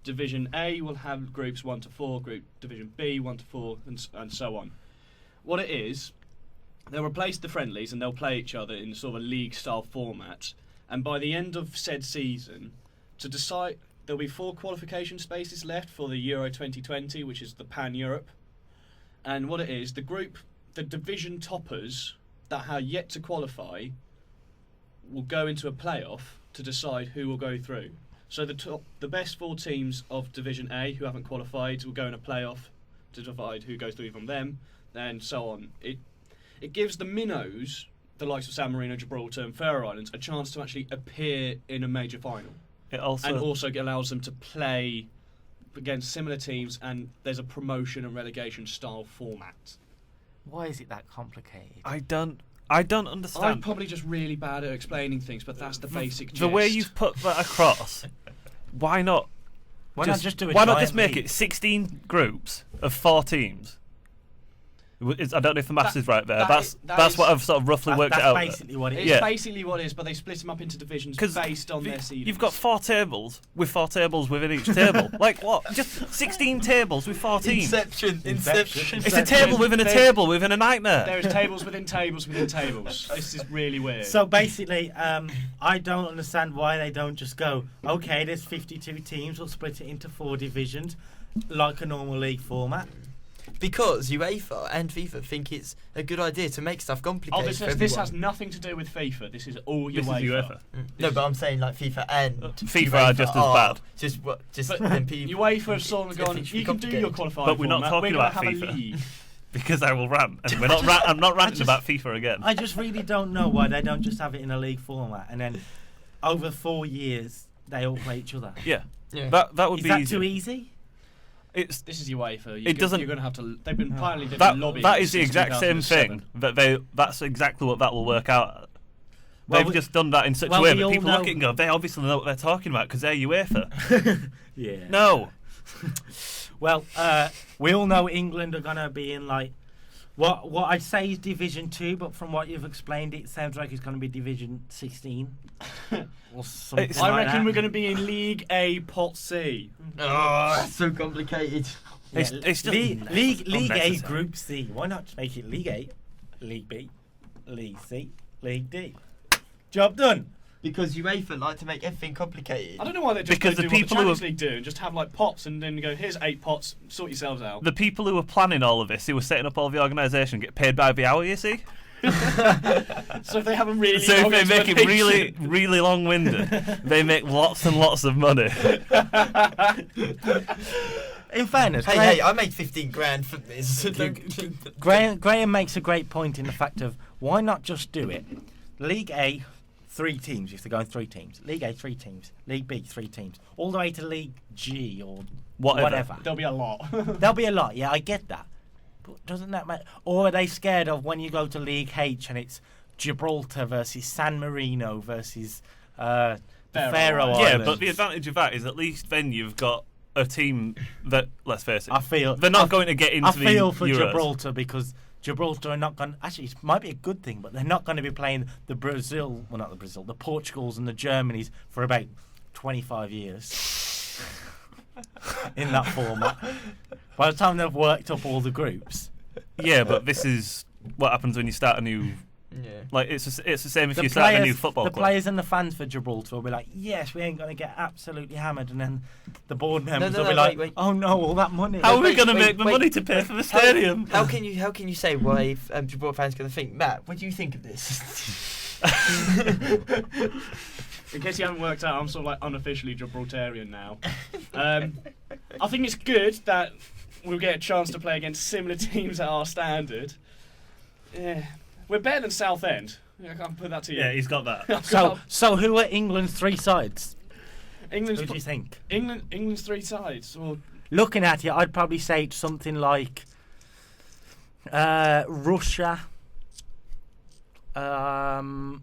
Division A will have groups 1 to 4, Division B 1 to 4, and so on. What it is, they'll replace the friendlies and they'll play each other in sort of a league-style format. And by the end of said season, to decide, there'll be 4 qualification spaces left for the Euro 2020, which is the Pan-Europe. And what it is, the division toppers that are yet to qualify will go into a playoff to decide who will go through. So the best 4 teams of Division A who haven't qualified will go in a playoff to divide who goes through from them, and so on. It gives the minnows, the likes of San Marino, Gibraltar and Faroe Islands, a chance to actually appear in a major final. It also allows them to play against similar teams, and there's a promotion and relegation style format. Why is it that complicated? I don't understand. I'm probably just really bad at explaining things, but that's the basic gist. The way you've put that across, why not? Why not just do a Why not giant just make league? it 16 groups of 4 teams? I don't know if the maths is right there. That's what I've sort of roughly worked it out. That's basically what it is. It's Yeah. basically what it is, but they split them up into divisions based on their seedings. You've got 4 tables with 4 tables within each table. Like what? Just 16 tables with 4 teams. Inception. It's a table within a table within a nightmare. There is tables within tables within tables. This is really weird. So basically, I don't understand why they don't just go, okay, there's 52 teams, we'll split it into 4 divisions, like a normal league format. Because UEFA and FIFA think it's a good idea to make stuff complicated for this everyone. has nothing to do with FIFA. This is all This is UEFA. No, but I'm saying like FIFA and FIFA are just as bad. Just But then people. UEFA have sort of gone, Everything should be you can do your complicated. qualifying But we're not format, talking we're gonna about have FIFA. a league. Because I will rant, and I'm not ranting about FIFA again. I just really don't know why they don't just have it in a league format and then over 4 years they all play each other. Yeah, Yeah. that would Is be that easier. too easy? It's This is UEFA. It doesn't- You're going to have to. They've been lobbying. that is the since exact same 2007. thing. That's exactly what that will work out. They've just done that in such a way that people look at it and go, they obviously know what they're talking about because they're UEFA. Yeah. No. Well, we all know England are going to be in like what I'd say is Division 2, but from what you've explained, it sounds like it's going to be Division 16 or something. I reckon we're going to be in League A Pot C. Oh, that's so complicated. Yeah, It's just League A Group C. Why not just make it League A, League B, League C, League D? Job done. Because UEFA like to make everything complicated. I don't know why they just Because don't the do what the people who Champions League do and just have like pots and then go, here's 8 pots, sort yourselves out. the people who were planning all of this, who were setting up all the organisation, get paid by the hour, you see? So if they have a really So if long they make it explanation- really, really long-winded, they make lots and lots of money. In fairness, Hey, I made 15 grand from this. Graham makes a great point in the fact of why not just do it? League A, 3 teams if they're going 3 teams. League A, 3 teams. League B, 3 teams. All the way to League G or whatever. There'll be a lot. There'll be a lot, yeah, I get that. But doesn't that matter? Or are they scared of when you go to League H and it's Gibraltar versus San Marino versus the Faroe Islands? Yeah, but the advantage of that is at least then you've got a team that, let's face it, I feel they're not going to get into the I feel for Euros. Gibraltar because Gibraltar are not going. Actually, it might be a good thing, but they're not going to be playing the Portugals and the Germanys for about 25 years in that format. By the time they've worked up all the groups. Yeah, but this is what happens when you start a new. Yeah. Like it's the same if you start a new football The club. players and the fans for Gibraltar will be like, yes, we ain't going to get absolutely hammered, and then the board members will be like, wait. oh no, all that money. How are we Wait, going to wait, make the wait. money to pay for the stadium? How can you say why Gibraltar fans going to think? Matt, what do you think of this? In case you haven't worked out, I'm sort of like unofficially Gibraltarian now. I think it's good that we'll get a chance to play against similar teams at our standard. Yeah. We're better than Southend. I can't put that to you. Yeah, he's got that. So who are England's 3 sides? England's Who do you think? England's 3 sides. Or Looking at it, I'd probably say something like Russia,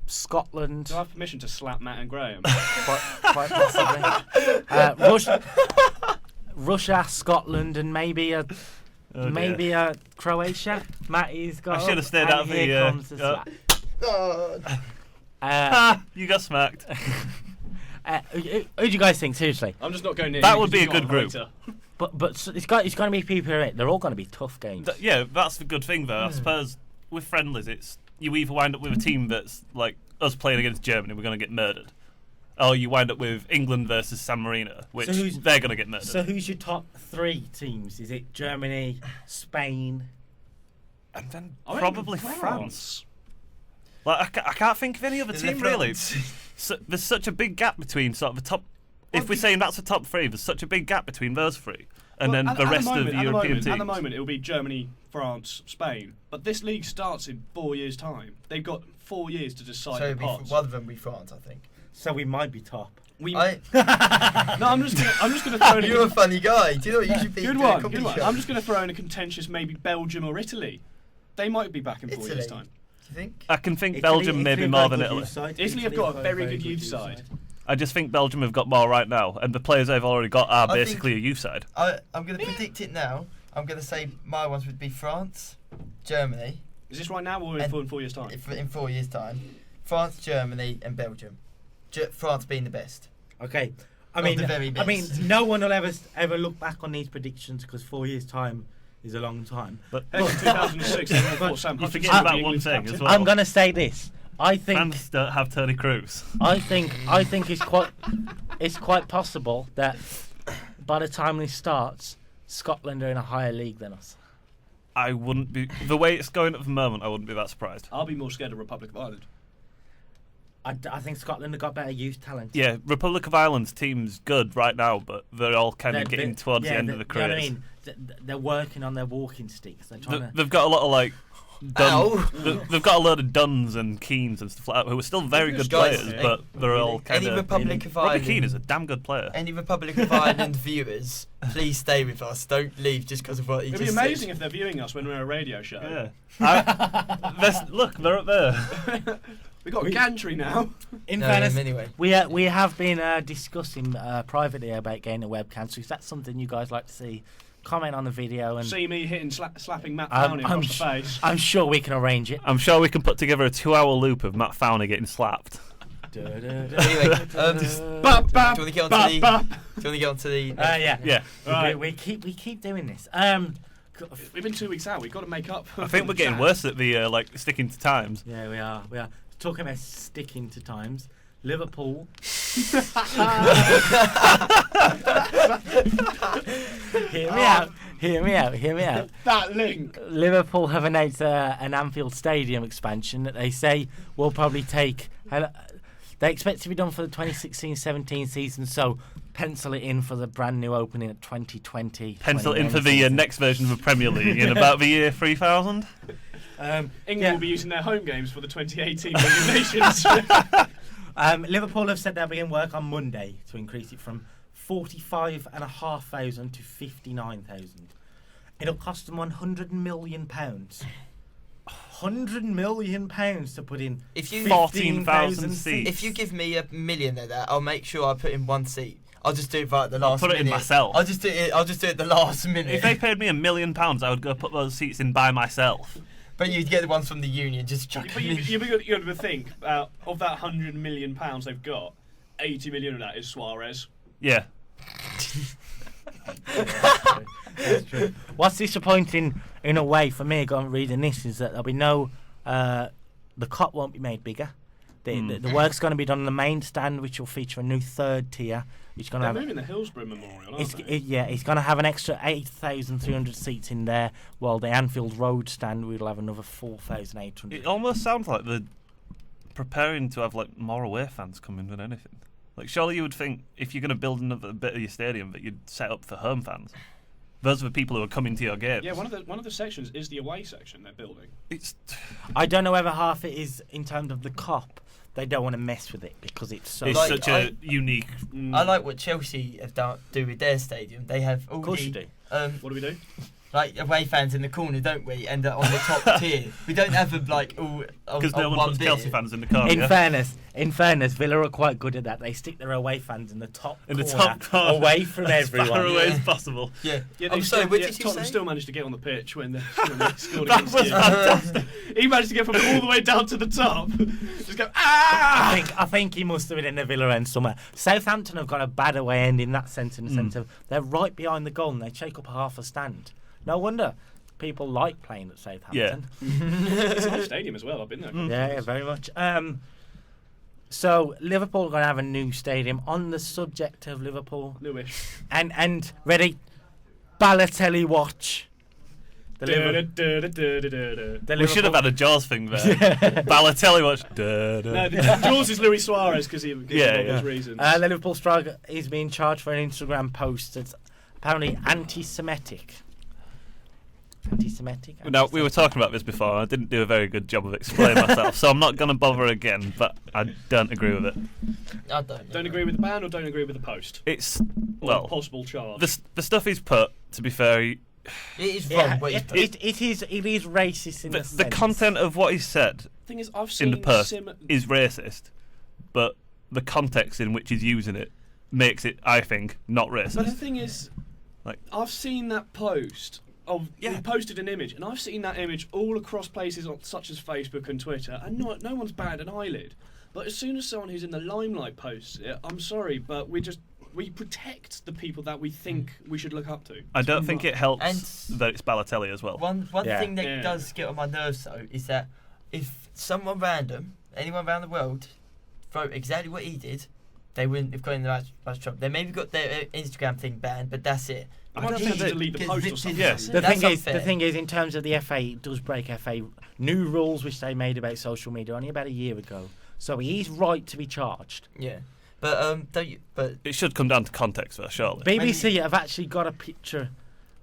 Scotland, do I have permission to slap Matt and Graham? quite possibly. Russia, Scotland, and maybe a Croatia. Matty's got. I should have stayed and out of the. here comes the slap. You got smacked. Who do you guys think? Seriously, I'm just not going near. That you would be 'cause a you've good got group. but it's going to be people in it. They're all going to be tough games. Yeah, that's the good thing though. I suppose with friendlies, it's you either wind up with a team that's like us playing against Germany, we're going to get murdered, or you wind up with England versus San Marino, which they're going to get murdered. So who's your top 3 teams? Is it Germany, Spain, and then I probably reckon France. Like I can't think of any other team really. So, there's such a big gap between sort of the top. If we're saying that's the top 3, there's such a big gap between those 3, and Well, then the rest of the European teams. At the moment, it'll be Germany, France, Spain. But this league starts in 4 years' time. They've got 4 years to decide So the pots. one of them will be France, I think. so we might be top. No, I'm just gonna throw in You're a funny guy. Do you know what you should be? good doing a one. comedy Good one. show? I'm just gonna throw in a contentious maybe Belgium or Italy. They might be back in 4 years' Italy? time. Do you think? I can think Italy- Belgium maybe Italy more have than got Italy. youth side. Italy have got a very good youth side. I just think Belgium have got more right now, and the players they've already got are I think- basically a youth side. I'm going to predict it now. I'm going to say my ones would be France, Germany. Is this right now or And- in 4 years' time? In 4 years' time, France, Germany, and Belgium. France being the best. Okay. Not the very I mean, best. no one will ever look back on these predictions because 4 years' time is a long time. But Heck, 2006, they fought Sam you Hutchinson forget to be about one England's thing captain. as well. I'm gonna say this. I think France don't have Tony Cruz. I think it's quite possible that by the time this starts, Scotland are in a higher league than us. I wouldn't be the way it's going at the moment. I wouldn't be that surprised. I'll be more scared of Republic of Ireland. I think Scotland have got better youth talent. Yeah, Republic of Ireland's team's good right now, but they're all kind of getting towards the end of the You know what I careers. mean? They're working on their walking sticks. They're trying to. They've got a lot of like. Ow. They've got a load of Duns and Keens and stuff like that who are still very good Guys, players, but they're all kind Any of. Republic of Robbie Ireland. Keane is a damn good player. Any Republic of Ireland viewers, please stay with us. Don't leave just because of what he It'd be just amazing said. if they're viewing us when we're a radio show. Yeah. Look, they're up there. We got a gantry now. In fairness, anyway. we have been discussing privately about getting a webcam. So if that's something you guys like to see, comment on the video and see me hitting slapping Matt Thowney across the face. I'm sure we can arrange it. I'm sure we can put together a 2-hour loop of Matt Thowney getting slapped. Anyway, do you want to get onto the? Yeah. Right. We keep doing this. We've been 2 weeks out. We've got to make up. I think we're getting worse at the sticking to times. Yeah, we are. Talking about sticking to times. Liverpool. Hear me out. That link. Liverpool have announced an Anfield Stadium expansion that they say will probably take. They expect to be done for the 2016-17 season, so pencil it in for the brand new opening at 2020. Pencil in for the next version of the Premier League in about the year 3000. England will be using their home games for the 2018 League of Nations. Liverpool have said they'll begin work on Monday to increase it from 45,500 to 59,000. It'll cost them £100 million. £100 million to put in 14,000 seats. If you give me £1 million of that, I'll make sure I put in one seat. I'll just do it right at the last minute. Put it in myself. I'll just do it at the last minute. If they paid me £1 million, I would go put those seats in by myself. But you'd get the ones from the union, just chuck them in. You've got to think, of that £100 million they've got, 80 million of that is Suarez. Yeah. That's true. What's disappointing in a way for me, going reading this, is that there'll be no. The cot won't be made bigger. The work's going to be done on the main stand, which will feature a new third tier. They're moving the Hillsborough Memorial, aren't they? It's going to have an extra 8,300 seats in there, while the Anfield Road stand will have another 4,800. It almost sounds like they're preparing to have more away fans coming than anything. Surely you would think if you're going to build another bit of your stadium that you'd set up for home fans. Those are the people who are coming to your games. Yeah, one of the sections is the away section they're building. I don't know whether half it is in terms of the cop. They don't want to mess with it because it's so. It's such a unique. I like what Chelsea have do with their stadium. They have all of course you do. What do we do? Away fans in the corner, don't we? And on the top tier, we don't have them all. Because no one puts Chelsea fans in the corner. In fairness, Villa are quite good at that. They stick their away fans in the top corner, away from everyone, as far away as possible. Yeah. I'm sorry. What did you Tottenham say? still managed to get on the pitch when they scored That against was you. fantastic. He managed to get from all the way down to the top. Just go I think he must have been in the Villa end somewhere. Southampton have got a bad away end in that sense, in the sense of they're right behind the goal and they take up half a stand. No wonder people like playing at Southampton. Yeah. It's a nice stadium as well. I've been there. Yeah, very much. So Liverpool are going to have a new stadium. On the subject of Liverpool, Newish. And ready, Balotelli watch. We should have had a Jaws thing there. Balotelli watch. No, Jaws is Luis Suarez because he gives all those reasons. The Liverpool striker is being charged for an Instagram post that's apparently anti-Semitic. Now, we were talking about this before, and I didn't do a very good job of explaining myself, so I'm not going to bother again, but I don't agree with it. I don't. Don't agree with the ban or don't agree with the post? It's, possible charge. The stuff he's put, to be fair, it is wrong. It is racist in the content of what he said thing is, I've seen in the post is racist, but the context in which he's using it makes it, I think, not racist. But the thing is, I've seen that post. He posted an image, and I've seen that image all across places such as Facebook and Twitter, and no one's batted an eyelid. But as soon as someone who's in the limelight posts it, I'm sorry, but we protect the people that we think we should look up to. I don't think it helps that it's Balotelli as well. One thing that does get on my nerves, though, is that if someone random, anyone around the world, wrote exactly what he did, they wouldn't have got in the right trouble. They maybe got their Instagram thing banned, but that's it. I might have to delete the post or something. Yeah. The thing is, in terms of the FA, it does break FA new rules which they made about social media only about a year ago. So he's right to be charged. Yeah, but it should come down to context, though, surely. BBC have actually got a picture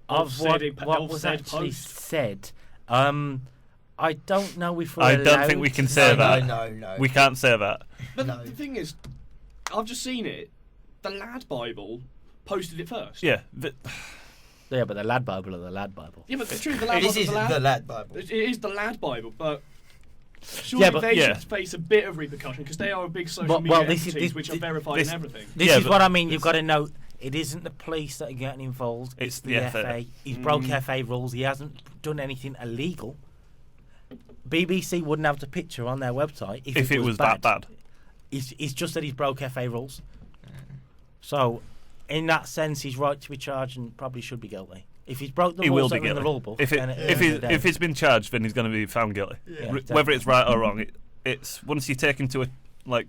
of what was actually said. I don't know if we're allowed. I don't think we can say that. No. We can't say that. But the thing is, I've just seen it. The Lad Bible posted it first. Yeah. But the Lad Bible are the Lad Bible. Yeah, but the truth, the Lad This Bible is the Lad Bible. It is the Lad Bible, but Surely they should face a bit of repercussion because they are a big social media entities which are verified and everything. This is what I mean. You've got to know. It isn't the police that are getting involved. It's the FA. He's broke FA rules. He hasn't done anything illegal. BBC wouldn't have the picture on their website if it was that bad. It's just that he's broke FA rules. So, in that sense, he's right to be charged and probably should be guilty. If he's broke the rules that are in the rule book, if he's been charged, then he's going to be found guilty. Yeah, whether it's right or wrong, it's once you take him to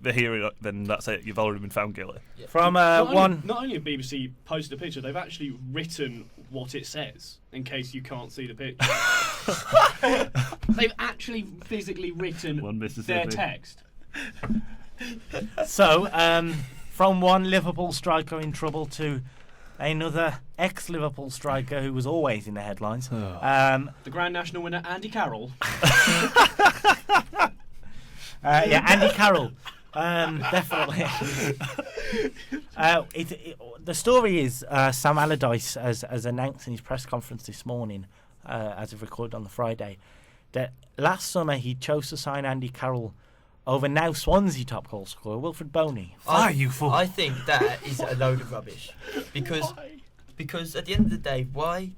the hearing, then that's it. You've already been found guilty. Yeah. From not only have BBC posted a picture, they've actually written what it says in case you can't see the picture. They've actually physically written their text. So, from one Liverpool striker in trouble to another ex-Liverpool striker who was always in the headlines. The Grand National winner, Andy Carroll. Andy Carroll. Definitely. The story is Sam Allardyce has announced in his press conference this morning, as of recorded on the Friday, that last summer he chose to sign Andy Carroll over now Swansea top goal scorer Wilfred Boney. You fool! I think that is a load of rubbish because at the end of the day, why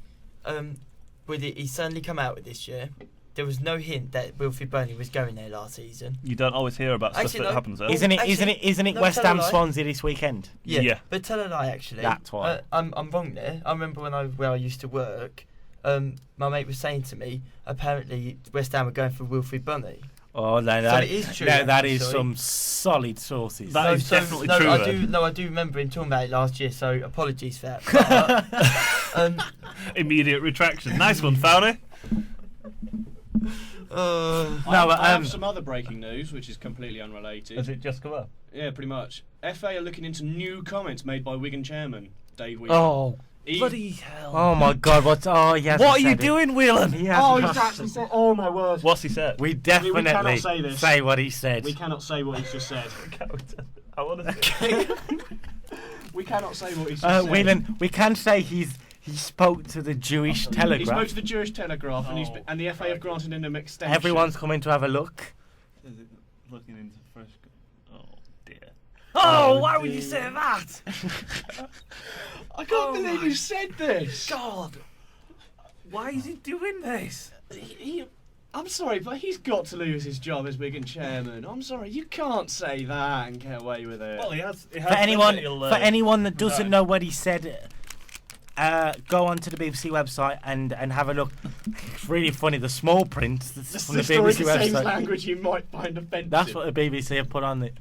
would he suddenly come out with this year? There was no hint that Wilfred Boney was going there last season. You don't always hear about stuff that happens there. Isn't it West Ham Swansea this weekend? Yeah. But tell a lie, actually. That's why. I'm wrong there. I remember where I used to work, my mate was saying to me, apparently West Ham were going for Wilfred Boney. Oh, no, that is true. No, that is some solid sources. That is definitely true. I do remember him talking about it last year, so apologies for that. Immediate retraction. Nice one, Thowney. I have some other breaking news, which is completely unrelated. Has it just come up? Yeah, pretty much. FA are looking into new comments made by Wigan chairman Dave Whelan. Oh, bloody hell! Oh my God! What are you doing, Whelan? He's actually said. Oh my word! What's he said? We definitely cannot say this. Say what he said. We cannot say what he's just said. I want to say. We cannot say what he's just said. Whelan, we can say he spoke to the Jewish Telegraph. He spoke to the Jewish Telegraph, and the FA have granted him an extension. Everyone's coming to have a look. Is it looking into fresh? Oh dear. Oh, why would you say that? I can't believe you said this. God, why is he doing this? I'm sorry, but he's got to lose his job as Wigan chairman. I'm sorry, you can't say that and get away with it. Well, he has for anyone that doesn't know what he said, go onto the BBC website and have a look. It's really funny, the small print from the BBC website. Same language you might find offensive. That's what the BBC have put on it.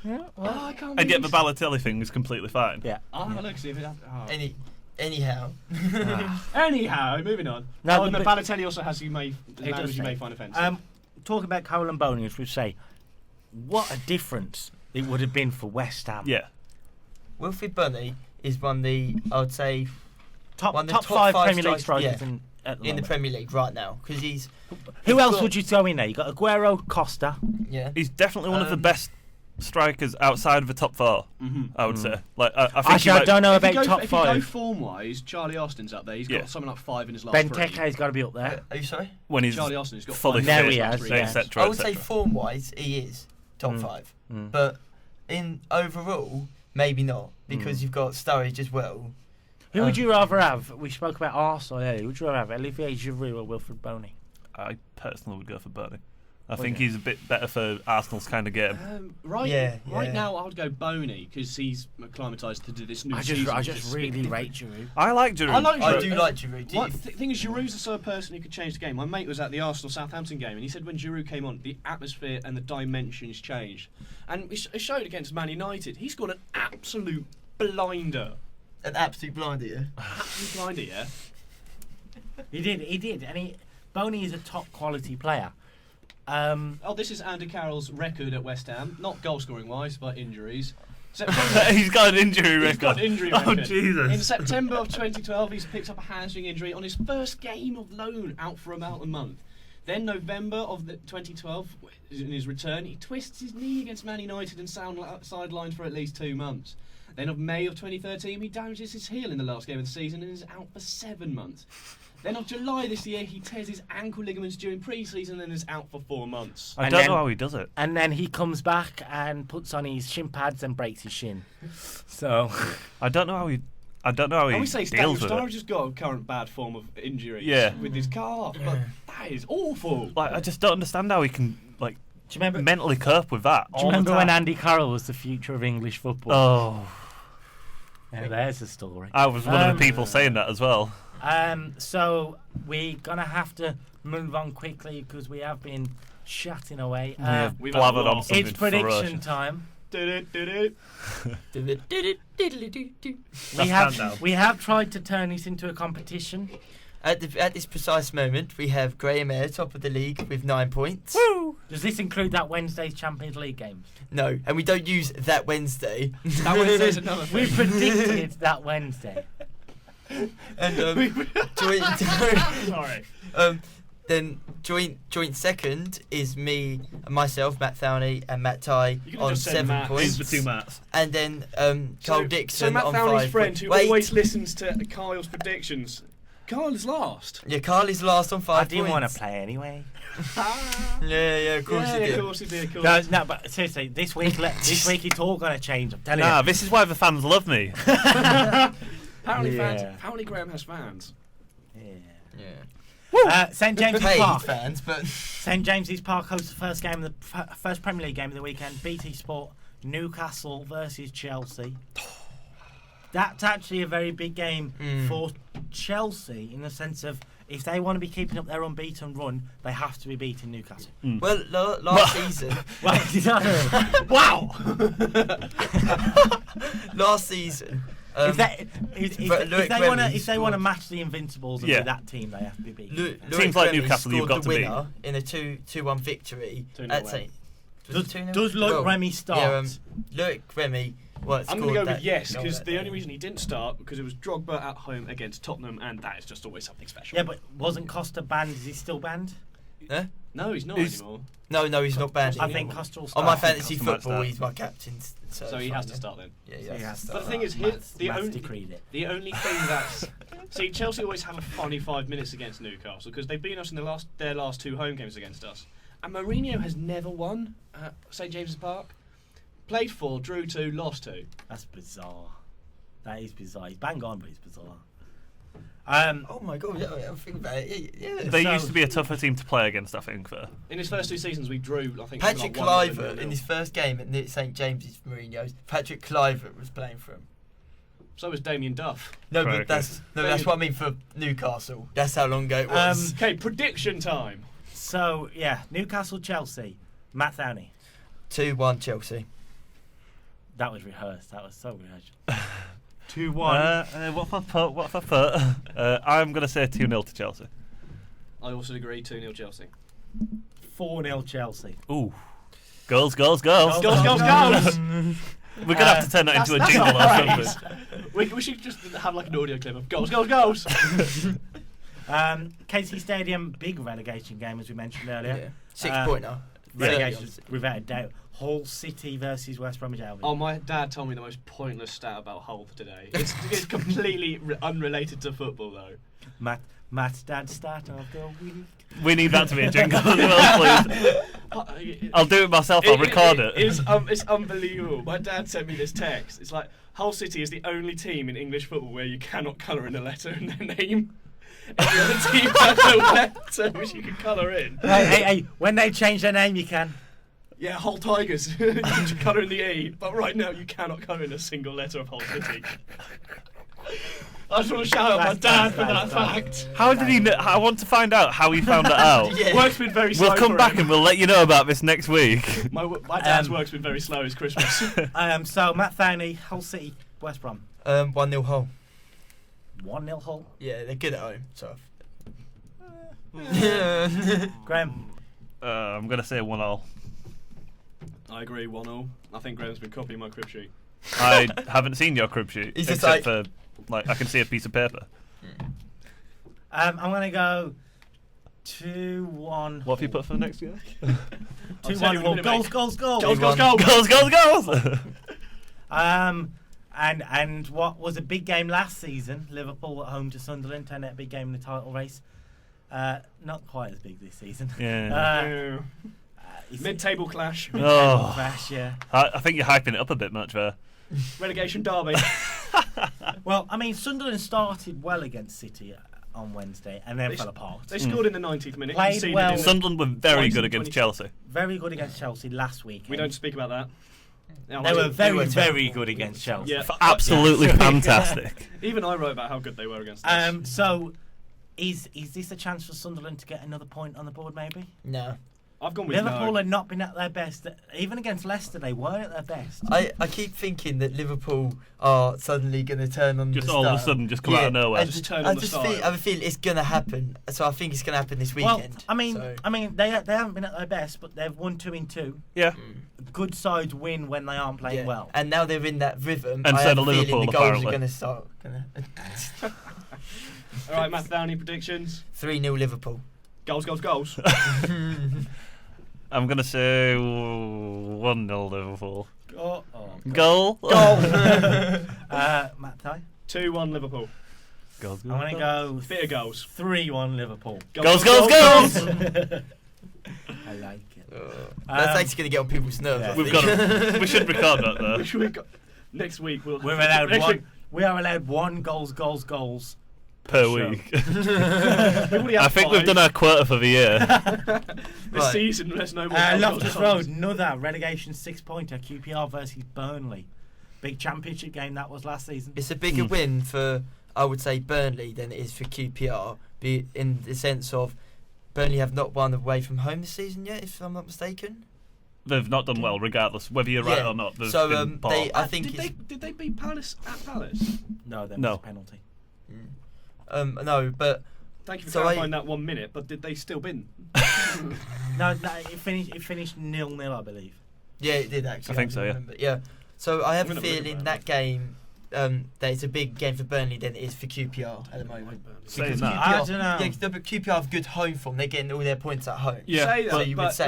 Yeah, well, I can't. And yet the Balotelli thing was completely fine. Yeah. Look, see if it. Anyhow. Anyhow, moving on. No, the Balotelli also has language you may find offensive. Talking about Cole and Boney, as we say, what a difference it would have been for West Ham. Yeah. Wilfred Boney is one of the, I would say, top five Premier League strikers in the Premier League right now. Because he's. Who else would you throw in there? You got Aguero, Costa. Yeah. He's definitely one of the best strikers outside of the top four. I would say. I think I don't know about top five. If you go form-wise, Charlie Austin's up there. He's got something like 5 in his last 3. Benteke's got to be up there. Are you sorry? When he's Charlie Austin's got fully fit, he has, etc. I would say form-wise, he is top 5. But in overall, maybe not, because you've got Sturridge as well. Who would you rather have? We spoke about Arsenal earlier. Who would you rather have, Olivier Giroud or Wilfred Boney? I personally would go for Boney. I think he's a bit better for Arsenal's kind of game. Right now, I would go Boney because he's acclimatised to this new season. I just really rate Giroud. I like Giroud. I do like Giroud. The thing is, Giroud's the sort of person who could change the game. My mate was at the Arsenal-Southampton game, and he said when Giroud came on, the atmosphere and the dimensions changed. And it showed against Man United. He's got an absolute blinder. An absolute blinder, yeah? Absolute blinder, yeah? He did. And Boney is a top-quality player. This is Andy Carroll's record at West Ham, not goal scoring wise, but injuries. He's got an injury record. He's got an injury record. Oh Jesus! In September of 2012, he's picked up a hamstring injury on his first game of loan, out for about a month. Then November of 2012, in his return, he twists his knee against Man United and sidelined for at least 2 months. Then of May of 2013, he damages his heel in the last game of the season and is out for 7 months. Then of July this year, he tears his ankle ligaments during pre-season and is out for 4 months. I don't know how he does it. And then he comes back and puts on his shin pads and breaks his shin. So I don't know how he I would say deals with Sturridge it. just got a current bad form of injury with his calf. But that is awful. Like, I just don't understand how he can do you remember, mentally cope with that. do you remember when Andy Carroll was the future of English football? Oh, Yeah, there's a story. I was one of the people saying that as well. So we're going to have to move on quickly because we have been chatting away. We've blathered on something It's prediction ferocious. time. Standout. We have tried to turn this into a competition. At this precise moment, we have Graham Eyre top of the league with 9 points. Woo! Does this include that Wednesday's Champions League games? No, and we don't use that Wednesday. That Wednesday's another thing. We predicted that Wednesday. And Sorry. then joint second is myself, Matt Thowney, and Matt Tye You could've on just said 7 Matt. points. He's the 2 Matts. And then Carl Dixon So Matt on Thowney's 5 friend points. who Wait. always listens to Kyle's predictions. Kyle is last. Yeah, Carl is last on 5 points. I didn't want to play anyway. Yeah, of course Yeah, you did. of course he did. Of course. No, but seriously, this week it's all going to change. I'm telling Nah, you. this is why the fans love me. Apparently Graham has fans. Yeah. St James's Paid Park. fans, but St James's Park hosts the first game of the first Premier League game of the weekend. BT Sport, Newcastle versus Chelsea. That's actually a very big game for Chelsea in the sense of if they want to be keeping up their unbeaten run, they have to be beating Newcastle. well, last season, Wow! last season. If they want to scored- match the Invincibles and be that team, they have to be beaten. Seems like Newcastle you've got the to beat. winner in a 2-1 victory 2-0 at win. St. Does Loic Remy start? Loic Remy. I'm going to go with yes, because the only reason he didn't start because it was Drogba at home against Tottenham, and that is just always something special. Yeah, but wasn't Costa banned? Is he still banned? No, he's not anymore. No, he's not banned. I think Costa will On start. my fantasy Costa might football, start. he's my captain. So he has to start then. Yeah, So he has to But the start. thing is, Matt's decreed it. the only thing that's see, Chelsea always have a funny 5 minutes against Newcastle because they've beaten us in their last 2 home games against us, and Mourinho has never won at St James's Park. Played 4, drew 2, lost 2. That's bizarre. That is bizarre. He's bang on, but it's bizarre. Oh my god! Yeah, think about it. Yeah. They used to be a tougher team to play against, I think. In his first 2 seasons, we drew. I think Patrick like 1-0 Kluivert and in 0-0. his first game at St James's Mourinho's. Patrick Kluivert was playing for him. So was Damien Duff. No, Correct. but that's what I mean for Newcastle. That's how long ago it was. Okay, prediction time. So yeah, Newcastle, Chelsea, Matt Thowney. 2-1 Chelsea. That was rehearsed. That was so rehearsed. 2-1. What if I put? I'm going to say 2-0 to Chelsea. I also agree. 2-0 Chelsea. 4-0 Chelsea. Ooh. Goals. Goals, goals, goals. We're going to have to turn that into a jingle or alright. something. We should just have like an audio clip of goals, goals, goals. KC Stadium, big relegation game as we mentioned earlier. 6-pointer. Relegation without a doubt. Hull City versus West Bromwich Albion. Oh, my dad told me the most pointless stat about Hull today. It's completely unrelated to football though. Matt's dad start of the week. We need that to be a jingle as well, please. I'll do it myself. I'll record it. It's unbelievable. My dad sent me this text. It's like Hull City is the only team in English football where you cannot colour in a letter in their name. Every other team has a letter which you can colour in. Hey, when they change their name, you can. Yeah, Hull Tigers. You can colour in the E, but right now you cannot colour in a single letter of Hull City. I just want to shout out my dad for that fact. How did he know? I want to find out how he found that out. Yeah. Work's been very slow. We'll come for back him. and we'll let you know about this next week. My dad's work's been very slow. It's Christmas. So Matt Thowney, Hull City, West Brom. 1-0 Hull. 1-0 Hull. Yeah, they're good at home. So. Graham. I'm going to say 1-0. I agree, 1-0. I think Graham's been copying my crib sheet. I haven't seen your crib sheet, He's just except for I can see a piece of paper. I'm going to go 2-1. What have you put for the next year? 2-1 Hull. Goals. Goals, goals, goals. Goals! And And what was a big game last season, Liverpool at home to Sunderland, turned out a big game in the title race. Not quite as big this season. Yeah. Mid-table clash. Oh. Clash, yeah. I think you're hyping it up a bit much there. Relegation derby. Well, I mean, Sunderland started well against City on Wednesday and then fell apart. They scored in the 90th minute. Played well. Sunderland were very good against Chelsea. Very good against Chelsea last week. We don't speak about that. They were very good against Chelsea. Yeah. Absolutely fantastic. Even I wrote about how good they were against us. So, is this a chance for Sunderland to get another point on the board, maybe? No. I've gone with Liverpool had not been at their best. Even against Leicester, they weren't at their best. I keep thinking that Liverpool are suddenly going to turn on Just the all style. of a sudden, just come out of nowhere. I just have a feeling it's going to happen. So I think it's going to happen this weekend. Well, I mean, they haven't been at their best, but they've won 2 in 2. Yeah. Good sides win when they aren't playing well. And now they're in that rhythm. And I so have do a feeling Liverpool, the goals apparently. are going to start. All right, Matt Thowney predictions. 3-0 Liverpool. Goals. I'm going to say 1-0 Liverpool. Goal. Matt Tye? 2-1 Liverpool. Goals. I'm going to go Bit of goals. 3-1 Liverpool. Goals. I like it. That's actually going to get on people's nerves. Yeah. We should record that though. Next week we're allowed one. We are allowed 1 goals per Sure. week. I think we've done our quota for the year. This season, there's no more. Loftus Road, another relegation 6-pointer. QPR versus Burnley. Big championship game that was last season. It's a bigger win for, I would say, Burnley than it is for QPR, in the sense of Burnley have not won away from home this season yet, if I'm not mistaken. They've not done well, regardless whether you're right or not. So I think did they beat Palace at Palace? No, there was a penalty. No, but thank you for clarifying that 1 minute. But did they still win? No, it finished 0-0, I believe. Yeah, it did actually. I think so. Yeah. So I have a feeling that game, that it's a big game for Burnley than it is for QPR at the moment. Saying that. I don't know. Yeah, but QPR have good home form. They're getting all their points at home. Yeah. Say that, So you would but say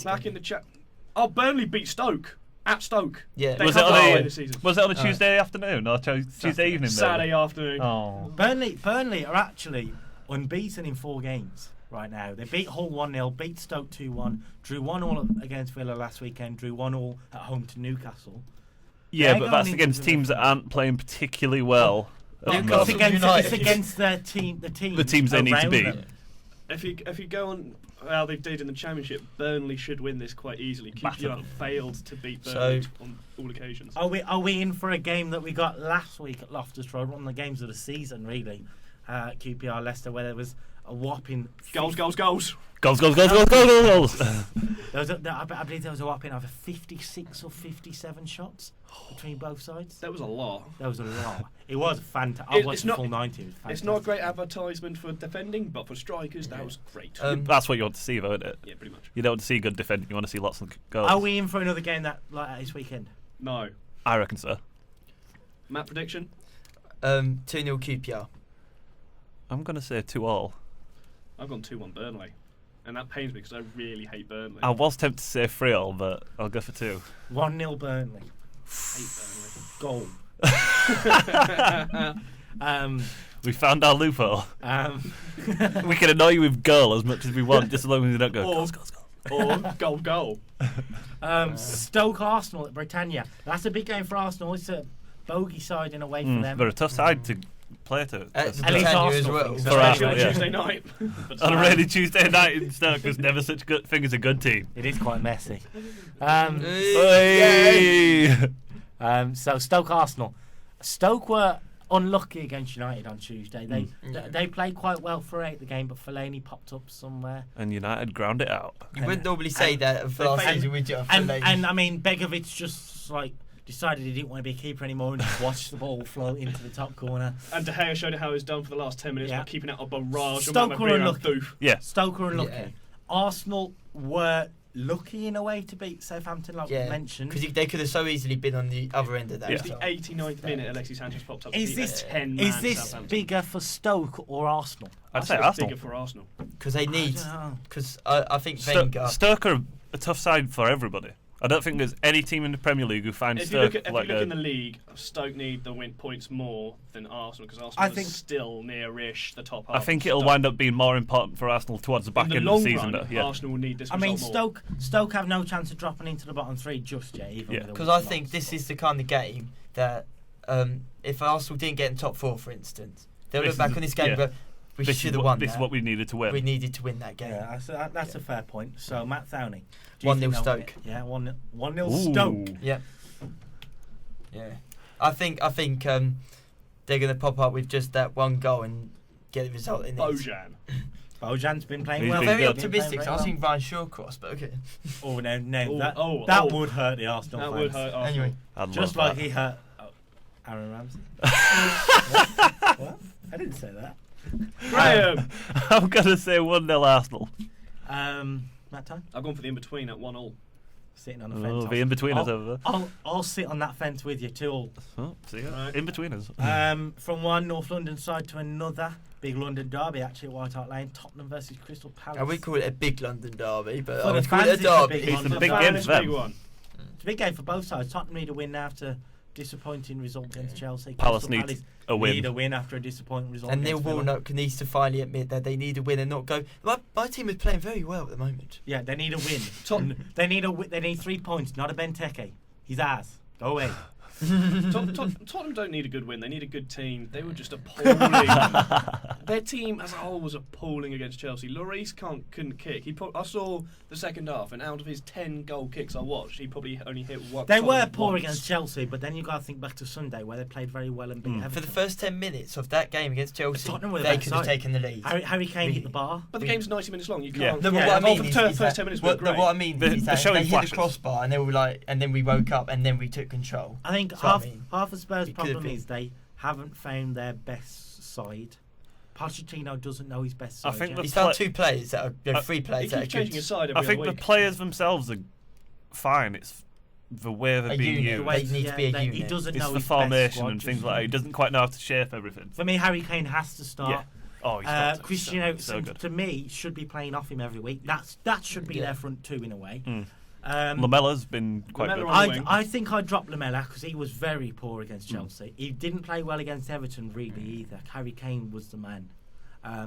back in the chat. Oh, Burnley beat Stoke at Stoke. Yeah. They Was have it that on away a this season. Was it on a Tuesday afternoon or Tuesday evening? Saturday afternoon. Oh. Burnley are actually unbeaten in 4 games right now. They beat Hull 1-0, beat Stoke 2-1, drew 1-1 against Villa last weekend, drew 1-1 at home to Newcastle. Yeah, They're but going that's into against the teams that aren't playing particularly well. Newcastle It's against the teams they need to around beat. them. If you go on how they did in the Championship, Burnley should win this quite easily. QPR failed to beat Burnley on all occasions. Are we in for a game that we got last week at Loftus Road? One of the games of the season, really. QPR Leicester, where there was a whopping Goals. Goals. I believe there was a whopping either 56 or 57 shots between both sides. That was a lot. That was a lot. It was fantastic. I watched the full 90. It was fantastic. It's not a great advertisement for defending, but for strikers, that was great. That's what you want to see, though, isn't it? Yeah, pretty much. You don't want to see good defending. You want to see lots of goals. Are we in for another game like that this weekend? No. I reckon so. Matt, prediction? 2-0 QPR. I'm going to say 2-2. I've gone 2-1 Burnley. And that pains me because I really hate Burnley. I was tempted to say 3-0, but I'll go for 2. 1-0 Burnley. Hate Goal. We found our loophole. We can annoy you with goal as much as we want, just as long as you don't go goals. Or goal. Stoke Arsenal at Britannia. That's a big game for Arsenal. It's a bogey side in away for them. They're a tough side to play to. At least Arsenal as well. Especially on yeah. Tuesday night. On a rainy Tuesday night in Stoke, there's never such good thing as a good team. It is quite messy. So Stoke Arsenal. Stoke were unlucky against United on Tuesday. They played quite well throughout the game, but Fellaini popped up somewhere. And United ground it out. You wouldn't normally say that for last season, would you? And I mean, Begovic just decided he didn't want to be a keeper anymore and just watched the ball float into the top corner. And De Gea showed how it was done for the last 10 minutes by keeping out a barrage Stoke of were unlucky. Stoke were unlucky. Arsenal were lucky in a way to beat Southampton, like we mentioned. Because they could have so easily been on the other end of that. It's the 89th minute Alexis Sanchez popped up. Is this bigger for Stoke or Arsenal? I'd say Arsenal. Bigger for Arsenal. Because they need. Because I think Wenger. Stoke are a tough side for everybody. I don't think there's any team in the Premier League who finds Stoke if you look in the league, Stoke need the win points more than Arsenal because Arsenal is still near-ish the top half. I think it'll wind up being more important for Arsenal towards the back end of the season. Arsenal will need this result more. Stoke have no chance of dropping into the bottom 3 just yet. Because I think this is the kind of game that if Arsenal didn't get in top 4, for instance, they'll look back on this game but we should have won. This is what we needed to win. We needed to win that game. Yeah, that's a fair point. So Matt Thowney, 1-0 Stoke. Yeah, 1-0 Stoke. Yeah. I think they're going to pop up with just that one goal and get the result in it. Bojan's been playing He's well. been Very good. optimistic. I was thinking Ryan Shawcross, but okay. Oh no, that would hurt the Arsenal fans. That would hurt Arsenal. Anyway, just like he hurt Aaron Ramsey. What? I didn't say that. Graham! I'm going to say 1-0 Arsenal. Matt Tye? I've gone for the in-between at 1-1. Sitting on the fence. The in-betweeners over there. I'll sit on that fence with you, 2-2. Oh, see ya. Right. In-betweeners. From one North London side to another, big London derby actually at White Hart Lane, Tottenham versus Crystal Palace. we call it a big London derby, but For I the would call it a fans, derby. it's It's a big game for them. It's a big game for both sides. Tottenham need a win after disappointing result against Chelsea. Palace Crystal needs a win. Need a win after a disappointing result. And Neil against Villa. Warnock needs to finally admit that they need a win and not go. My team is playing very well at the moment. Yeah, they need a win. They need 3 points, not a Benteke. He's ours. Go away. Tottenham don't need a good win. They need a good team. They were just appalling. Their team as a whole was appalling against Chelsea. Lloris couldn't kick. I saw the second half, and out of his 10 goal kicks I watched, he probably only hit one. They were poor against Chelsea, but then you got to think back to Sunday where they played very well and beat Everton. For the first 10 minutes of that game against Chelsea, Tottenham were they the could have side. taken the lead. Harry Kane hit the bar. But the game's 90 minutes long. You Yeah. can't. No, but what I mean the is first that 10 minutes were great. what I mean is that showing they hit flashes. the crossbar and they were like, and then we woke up and then we took control. I think That's what half of Spurs' It could have problem been. is they haven't found their best side. Pochettino doesn't know his best side. I think yet. the He's found 2 players that are 3 He players that are keeps changing good. his side I every think other the week. players themselves are fine. It's the way they're A being unit. used. They need to be a He unit. doesn't It's know the his formation best squad, and things just- like that. He doesn't quite know how to shape everything. For me, Harry Kane has to start. Yeah. Oh, he's got to. Christian so Eriksen, good. to me, should be playing off him every week. That should be their front 2 in a way. Lamella's been quite good. Lamella- wing. I think I'd drop Lamella because he was very poor against Chelsea. He didn't play well against Everton really either. Harry Kane was the man.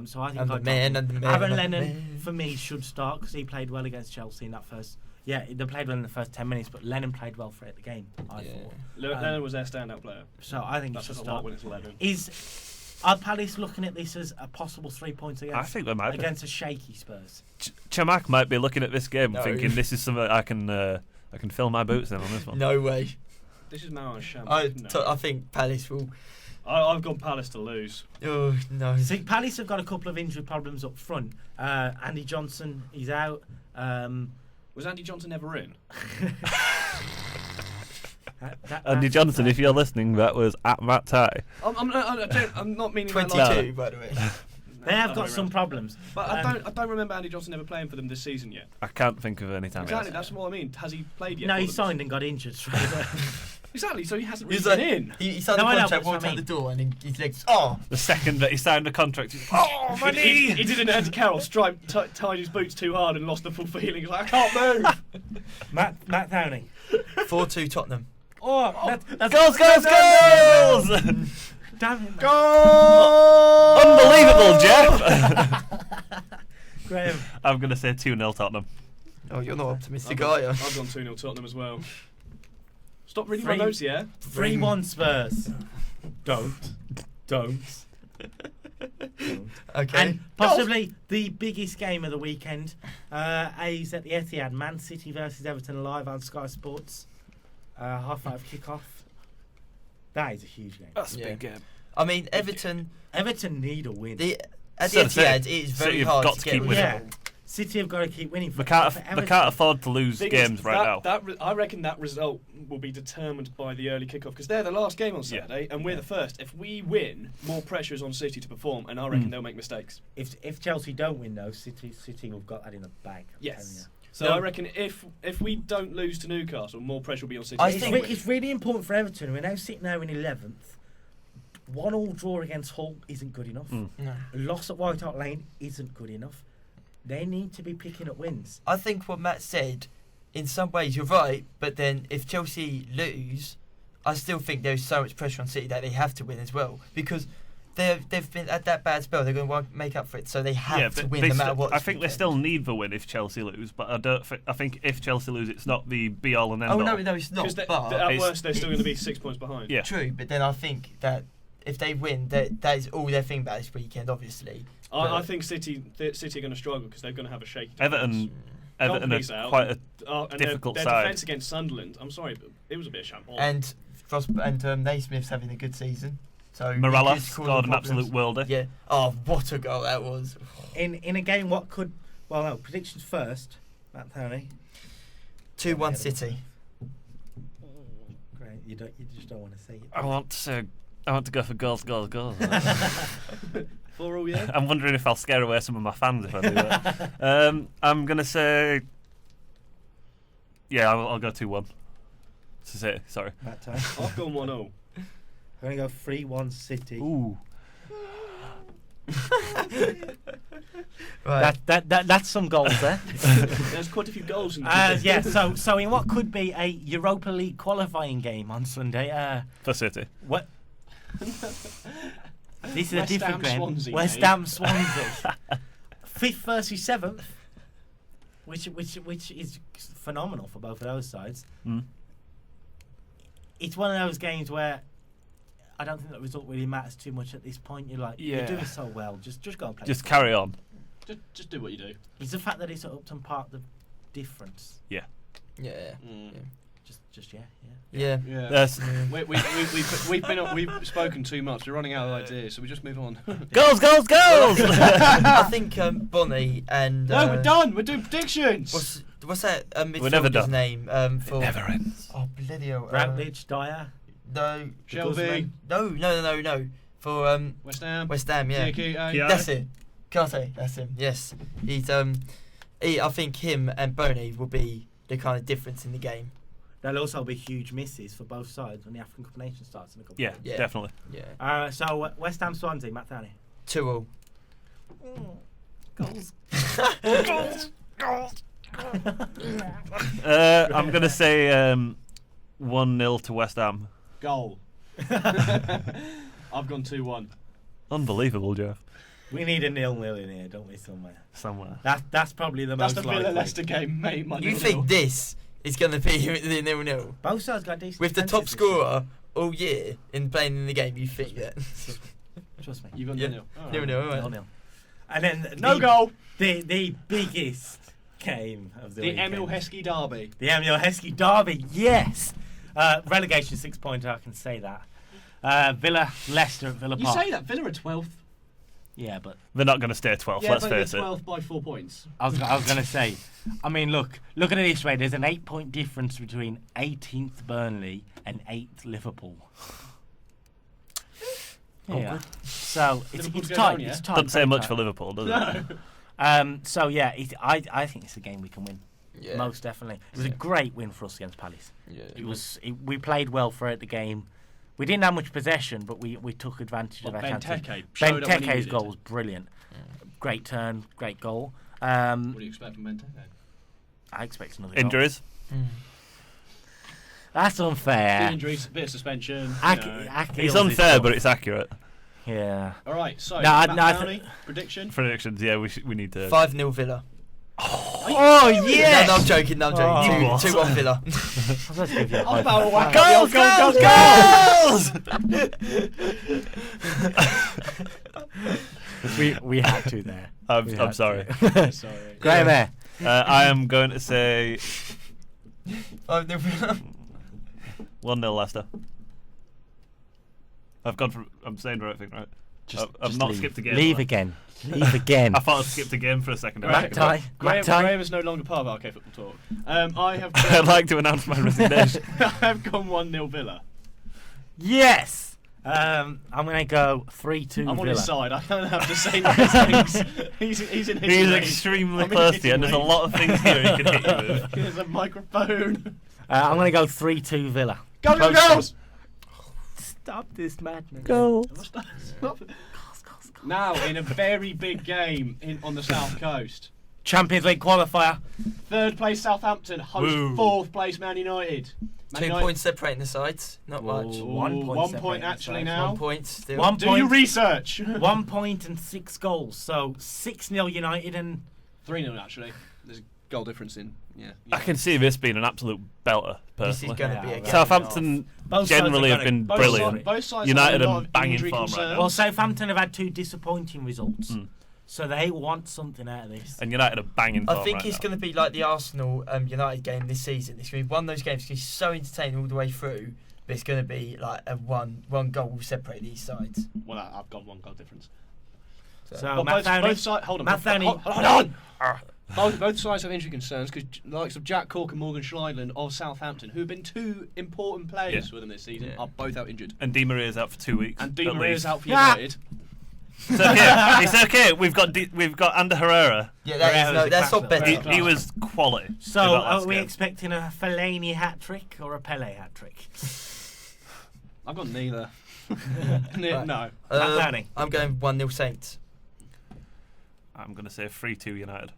So I think And the I'd man, drop and the him. man, Aaron and the Lennon man. for me should start because he played well against Chelsea in that first. Yeah, they played well in the first 10 minutes, but Lennon played well for the game. I thought. Lennon was their standout player. So I think That's he should just a lot start. when it's Lennon. Are Palace looking at this as a possible 3 points against? I think they might be. Against a shaky Spurs. Chamak might be looking at this game No. thinking this is something I can fill my boots in on this one. No way. This is Marouane Chamakh. I think Palace will. I've gone Palace to lose. Oh no. See, Palace have got a couple of injury problems up front. Andy Johnson, he's out. Was Andy Johnson ever in? Andy Johnson, if you're listening, that was at Matt Tye. I'm not meaning that 22, like by the way. They have got some problems. But I don't remember Andy Johnson ever playing for them this season yet. I can't think of any time. Exactly, that's what I mean. Has he played yet? No, for he them? signed and got injured straight away. Exactly, so he hasn't really He's like, been in. he signed No, the I know, contract, but walked that's out what the door, and then his legs. Oh, The second that he signed the contract, he's oh my knee! He did an Andy Carroll, tied his boots too hard and lost the full feeling. He's like, I can't move. Matt Thowney. 4-2 Tottenham. That's Goals! Damn it, Goal! Unbelievable, Jeff! Graham. I'm going to say 2-0 Tottenham. Oh, you're not optimistic, I've are you? gone 2-0 Tottenham as well. Stop reading my Three- notes, yeah? 3-1 Spurs. Don't. Okay. And possibly the biggest game of the weekend is at the Etihad. Man City versus Everton live on Sky Sports. 5:30 kickoff. That is a huge game. That's a big game. I mean, Everton. Everton need a win. At So the City- Etihad, it is very City have hard got to to get keep a winning. yeah. result. City have got to keep winning. They can't afford to lose Thing is, games right now. I reckon that result will be determined by the early kickoff because they're the last game on Yeah. Saturday and we're the first. If we win, more pressure is on City to perform, and I reckon they'll make mistakes. If Chelsea don't win though, City have got that in the bag. I'm telling you. So I reckon if we don't lose to Newcastle, more pressure will be on City. I It's, think- it's really important for Everton. We're now sitting there in 11th. 1-1 draw against Hull isn't good enough. No. A loss at White Hart Lane isn't good enough. They need to be picking up wins. I think what Matt said in some ways you're right, but then if Chelsea lose, I still think there's so much pressure on City that they have to win as well, because they've been at that bad spell. They're going to make up for it, so they have to win no matter what. I think they still need the win if Chelsea lose, but I think if Chelsea lose, it's not the be all and end all. Oh no, it's not. Because at worst, they're still going to be 6 points behind. Yeah, true. But then I think that if they win, that is all they're thinking about this weekend. Obviously, I think City are going to struggle because they're going to have a shaky defense. Everton are quite a difficult their side. Their defence against Sunderland, I'm sorry, but it was a bit of champagne. And Naismith's having a good season. So Morales scored an absolute worlder. Yeah. Oh, what a goal that was! In a game, what could? Well, no. Predictions first. Matt Tye. 2-1 City. Great. You just don't want to say it. I want to go for goals. 4-4, yeah. I'm wondering if I'll scare away some of my fans if I do that. I'm gonna say, yeah, I'll go 2-1. Sorry. Matt Tye. I've gone 1-0. I'm going to go 3-1 City. Ooh. Right. That's some goals there. There's quite a few goals in the Yeah, so in what could be a Europa League qualifying game on Sunday. For City. What? This is a different game. Swansea, West Ham Swansea. 5th versus 7th, which is phenomenal for both of those sides. Mm. It's one of those games where I don't think the result really matters too much at this point. You're like, you're doing so well, just go and play. Just carry on. Just do what you do. It's the fact that it's at Upton Park the difference. Yeah. Yeah. Yeah. Yes. We've spoken too much. We're running out of ideas, so we just move on. Goals! I think Bonnie and no, we're done. We're doing predictions. What's that midfielder's name? For it never ends. Oh, bloody hell. Routledge, Dyer. No. Shelby. No. For West Ham. Yeah. Kiyate. That's it. Kiyate. That's him. Yes. He's I think him and Boney will be the kind of difference in the game. There'll also be huge misses for both sides when the African Cup of Nations starts in a couple of Yeah, definitely. Yeah. So West Ham Swansea, Matt Tye. 2-2. Goals. I'm going to say 1-0 to West Ham. Goal. I've gone 2-1. Unbelievable, Jeff. We need a 0-0 in here, don't we, somewhere? That's probably the That's most the likely. Villa-Leicester game, mate. You think this is going to be the 0-0? Both sides got decent With the top defences this year. scorer all year in playing in the game, you think that? Trust me. You've gone 0-0. 0-0. And then No goal. The biggest game of the The weekend. Emil Heskey derby. The Emil Heskey derby, yes. Relegation 6-pointer, I can say that. Villa, Leicester at Villa You Park. say that Villa are 12th. Yeah, but They're not going to stay 12th, let's face it. 12th by 4 points. I was going to say, I mean, look at it this way. There's an 8-point difference between 18th Burnley and 8th Liverpool. Yeah. So it's Liverpool's tight. going down, yeah? It's tight. Doesn't say very much tight. for Liverpool, does it? So yeah, I think it's a game we can win. Yeah. Most definitely. It was a great win for us against Palace. Yeah. We played well for it. The game. We didn't have much possession, but we took advantage of our chances. Benteke's goal was brilliant. Great turn, great goal. What do you expect from Benteke? I expect another Injuries? goal. That's unfair. Injuries, bit of suspension. It's unfair, but it's accurate. Yeah. All right, so No, Matt Tye, prediction. Predictions, yeah, we need to. 5-0 Villa. Oh yes! No, I'm joking. 2-1 Villa. I'm about to whack Goals! we had to there. I'm sorry. Sorry. Graham there. I am going to say 5-0 Villa. 1-0 Leicester. I'm saying the right thing, right? I've not skipped a game. Leave again. I thought I skipped a game for a second. Matt Tye. Graham is no longer part of RK Football Talk. I'd like to announce my resignation. I've gone 1-0 Villa. Yes. I'm going to go 3-2 Villa. I'm on his side. I don't have to say nice things. He's in his He's range. extremely I'm in close his to you, and there's a range. lot of things here he can hit you with. There's a microphone. I'm going to go 3-2 Villa. Go! Stop this madness. Now, in a very big game on the south coast, Champions League qualifier. Third place Southampton host Woo. fourth place Man United. 2 points separating the sides. Not much. Ooh, 1 point. 1 point actually now. 1 point still. 1 Do point. your research. 1 point and 6 goals. So 6-0 United and 3-0 actually. There's a goal difference in. Yeah. I can see this being an absolute belter, This is personally. going to be a Yeah, game Southampton Both sides generally are have been gonna- brilliant. Both sides United have a are lot of banging injury form right now. concerns. well, Southampton have had 2 disappointing results, Mm. so they want something out of this. And United are banging form I think right it's now. going to be like the Arsenal United game this season. It's going to be one of those games that's going to be so entertaining all the way through, but it's going to be like a one goal will separate these sides. Well, I've got 1 goal difference. So Well, Matt Thowney, both sides. Hold on. Matt Thowney- Hold on. Both sides have injury concerns because the likes of Jack Cork and Morgan Schneidland of Southampton, who have been 2 important players Yeah. for them this season, Yeah. are both out injured. And Di Maria's out for 2 weeks. And Di at Maria's least. out for Yeah. United. It's okay. It's okay. We've got Ander Herrera. Yeah, Herrera's a that's not class, better. though. He was quality. So in that are last we game. expecting a Fellaini hat trick or a Pele hat trick? I've got neither. Right. No. Matt Thowney. I'm going 1-0 Saints. I'm going to say 3-2 United.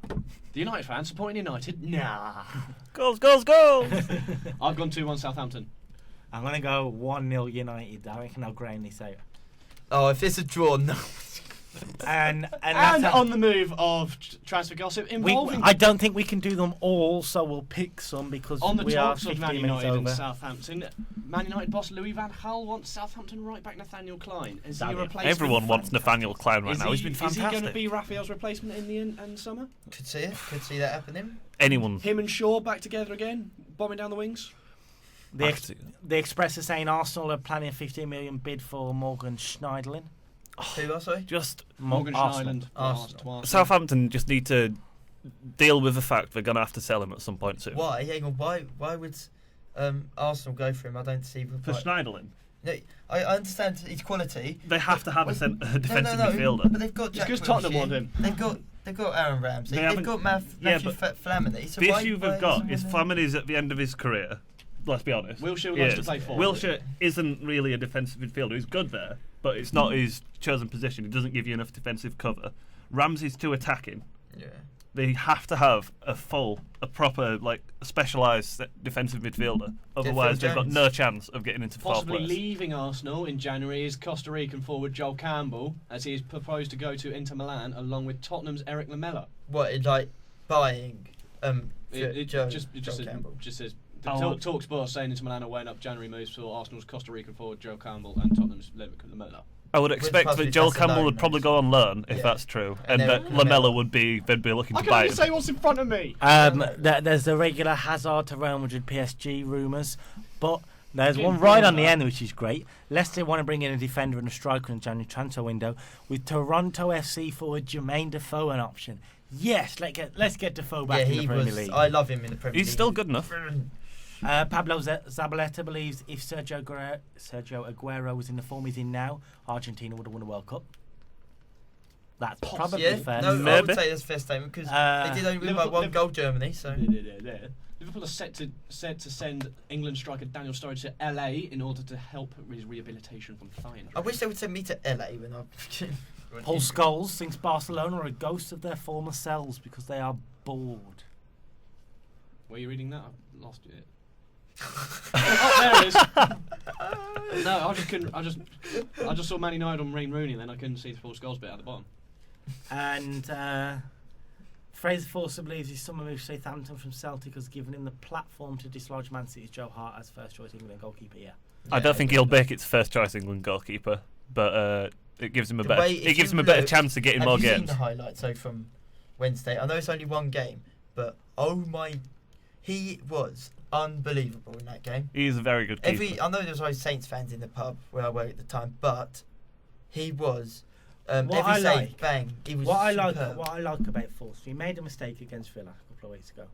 The United fans supporting United? Nah. Goals, goals, goals! I've gone 2-1 Southampton. I'm going to go 1-0 United. I reckon I'll grind this out. Oh, if it's a draw, no. And And that's on the move of transfer gossip involving I don't think we can do them all, so we'll pick some because on the we are talks of 15 Man minutes United and over. Southampton. Man United boss Louis van Gaal wants Southampton right back Nathaniel Klein. Is he a Damn it. replacement? Everyone wants Nathaniel Klein right Is now. He's been Is he fantastic. going to be Raphael's replacement in the end summer? Could see it. Could see that happening. Anyone. Him and Shaw back together again, bombing down the wings. The Express is saying Arsenal are planning a 15 million bid for Morgan Schneidlin. Who else, sorry? Just Morgan Arsenal. Schneidland. Arsenal. Southampton just need to deal with the fact they're going to have to sell him at some point soon. Why? Hang on. Why would Arsenal go for him? I don't see. For Schneiderlin? No, I understand his quality. They have to have a defensive no, midfielder. But they've got It's Jack 'cause Tottenham Wilshere. want him. They've got Aaron Ramsey. They They've haven't- got Matthew yeah, but Flamini. So The why issue why they've got isn't is one of them- Flamini's at the end of his career. Let's be honest. Wilshere He loves to is. play forward. Wilshere isn't really a defensive midfielder. He's good there, but it's not his chosen position. He doesn't give you enough defensive cover. Ramsey's too attacking. Yeah. They have to have a proper, specialised defensive midfielder. Otherwise, Phil they've got Jones. no chance of getting into fourth Possibly place. leaving Arsenal in January is Costa Rican forward Joel Campbell, as he is proposed to go to Inter Milan along with Tottenham's Eric Lamela. What? Like buying? It Joe just Campbell. says the Oh. Talksport saying Inter Milan are weighing up January moves for Arsenal's Costa Rican forward Joel Campbell and Tottenham's Lamela. I would expect possibly that Joel that's a Campbell loan, would probably mate. go on loan if Yeah. that's true, And and then that Lamela. Lamela they'd be looking I to can buy only him. say what's in front of me. There's the regular Hazard to Real Madrid PSG rumours, but there's one right on the end which is great. Leicester want to bring in a defender and a striker in the January transfer window with Toronto FC forward Jermaine Defoe an option. Yes, let's get Defoe back Yeah, in he the Premier was. League. I love him in the Premier League. He's still good enough. Pablo Zabaleta believes if Sergio Aguero was in the form he's in now, Argentina would have won a World Cup. That's probably Yeah, fair. no, I Maybe. would say that's a fair statement because they did only win by Liverpool- one goal, Germany. So Liverpool are set to send England striker Daniel Sturridge to LA in order to help his rehabilitation from thigh injury. I wish they would send me to LA when I. Paul Scholes thinks Barcelona are a ghost of their former selves because they are bored. Were you reading that? I lost it. Oh, there it is. No, I just couldn't. I just saw Man United on Wayne Rooney, and then I couldn't see the Paul Scholes bit at the bottom. And Fraser Forster believes his summer move to Southampton from Celtic has given him the platform to dislodge Man City's Joe Hart as first choice England goalkeeper. Yeah. I don't think he'll make it first choice England goalkeeper, but it gives him a The better. way- It if gives you him a better look- chance of getting Have more you seen games. the highlights from Wednesday? I know it's only one game, but oh my, he was unbelievable in that game. He's a very good keeper. I know there was always Saints fans in the pub where I worked at the time, but he was What every I save, like- bang. He was What I superb. like about Forster, he made a mistake against Villa a couple of weeks ago.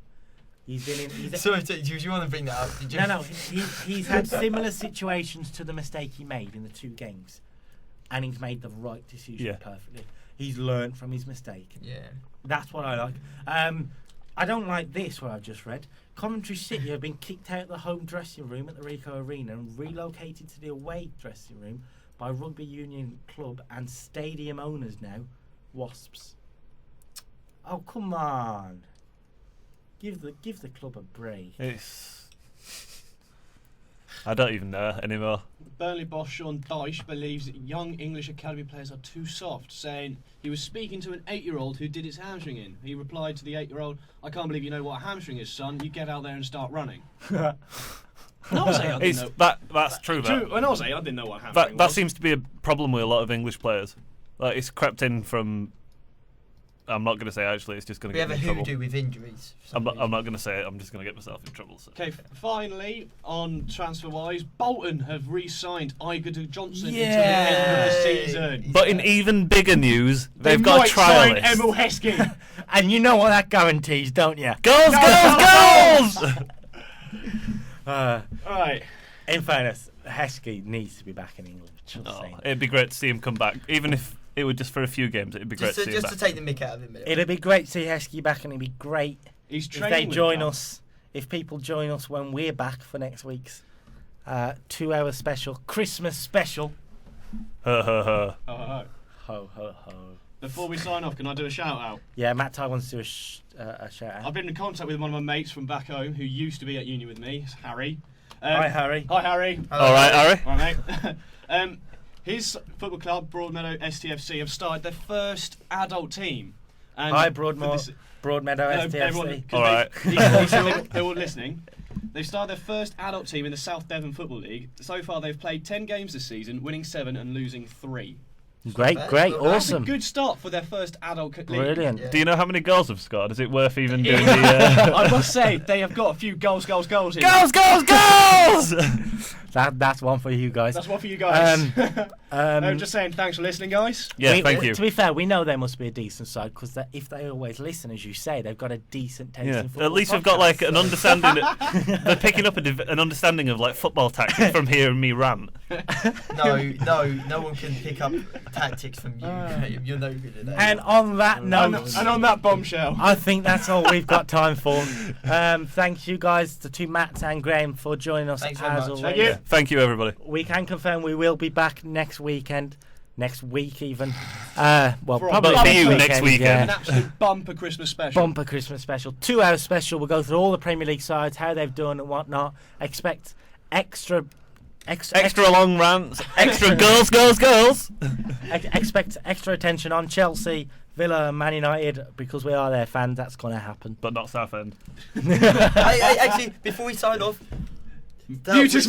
He's been in. He's Sorry, do you want to bring that up? Did you? No, he's had similar situations to the mistake he made in the 2 games, and he's made the right decision Yeah. perfectly. He's learned from his mistake. Yeah. That's what I like. I don't like this, what I've just read. Coventry City have been kicked out of the home dressing room at the Ricoh Arena and relocated to the away dressing room by Rugby Union Club and stadium owners now, Wasps. Oh, come on. Give the club a break. I don't even know anymore. Burnley boss Sean Dyche believes that young English academy players are too soft, saying he was speaking to an 8-year-old who did his hamstring in. He replied to the 8-year-old, "I can't believe you know what a hamstring is, son. You get out there and start running." When I was 8, I didn't know. That's true. When I was 8, I didn't know what a hamstring That was. seems to be a problem with a lot of English players. Like, it's crept in from... I'm not going to say actually, it's just going to get me in trouble. We have a hoodoo with injuries. I'm not going to say it, I'm just going to get myself in trouble. So. Okay, finally, on TransferWise, Bolton have re-signed Eyre Johnson until the Yeah. end of the season. But in even bigger news, They they've got might a trialist. sign Emil Heskey. And you know what that guarantees, don't you? Goals! Alright. In fairness, Heskey needs to be back in England. Just Oh, saying. it'd be great to see him come back, even if it were just for a few games. It'd be great to see him Just back. to take the mick out of him. It'd be great to see Heskey back, and it'd be great He's if training they with join them. us. If people join us when we're back for next week's 2-hour special, Christmas special. Oh. Ho ho ho. Before we sign off, can I do a shout out? Yeah, Matt Tye wants to do a shout out. I've been in contact with one of my mates from back home who used to be at uni with me. It's Harry. Hi, Harry. Hi, Harry. All right, Harry. All right, mate. His football club, Broadmeadow STFC, have started their first adult team. And Hi, for Broadmeadow this- STFC. everyone- 'cause All right. they're all listening. They've started their first adult team in the South Devon Football League. So far, they've played 10 games this season, winning 7 and losing 3. Great, That's awesome. That's a good start for their first adult league. Brilliant. Yeah. Do you know how many goals they've scored? Is it worth even doing the... I must say, they have got a few goals in. Goals! That's one for you guys. That's one for you guys. Um, Just saying, thanks for listening, guys. Yeah, thank you. To be fair, we know they must be a decent side because if they always listen, as you say, they've got a decent taste in football. At least we've got like an understanding. They're picking up an understanding of like football tactics from hearing me rant. No one can pick up tactics from you. You're no good at that. And on that note, And on that bombshell. I think that's all we've got time for. Thank you guys, the two Matts and Graham, for joining us Thanks very as much. always. Thank you. Thank you, everybody. We can confirm we will be back next weekend. Next week even. Well, For a probably bumper you next weekend. An absolute bumper Christmas special. Bumper Christmas special. 2-hour special. We'll go through all the Premier League sides, how they've done and whatnot. Expect extra Long rants. Extra goals. expect extra attention on Chelsea, Villa and Man United because we are their fans. That's going to happen. But not Southend. Hey, actually, before we sign off, Mute his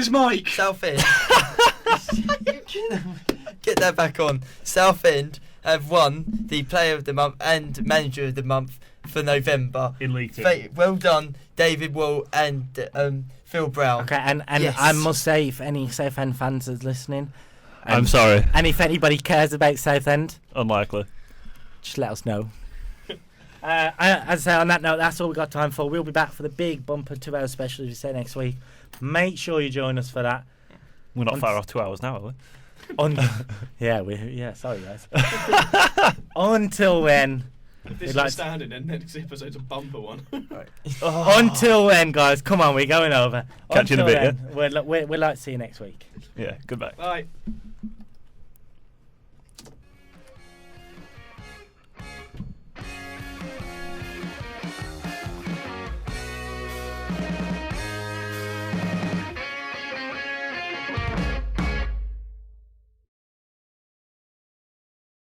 mic. Southend. Get that back on. Southend have won the Player of the Month and Manager of the Month for November. In League Two. Well done, David Wall and Phil Brown. Okay, and Yes. I must say, if any Southend fans are listening, I'm sorry. and if anybody cares about Southend, Unlikely. just let us know. As I say, on that note, that's all we've got time for. We'll be back for the big bumper 2-hour special, as we say, next week. Make sure you join us for that. We're not far off 2 hours now, are we? Sorry guys. Until then, If We'd this like is standing, then next episode's a bumper one. until then, guys, come on, we're going over. Catch you in a Until bit, then, we'd like to see you next week. Yeah, goodbye. Bye.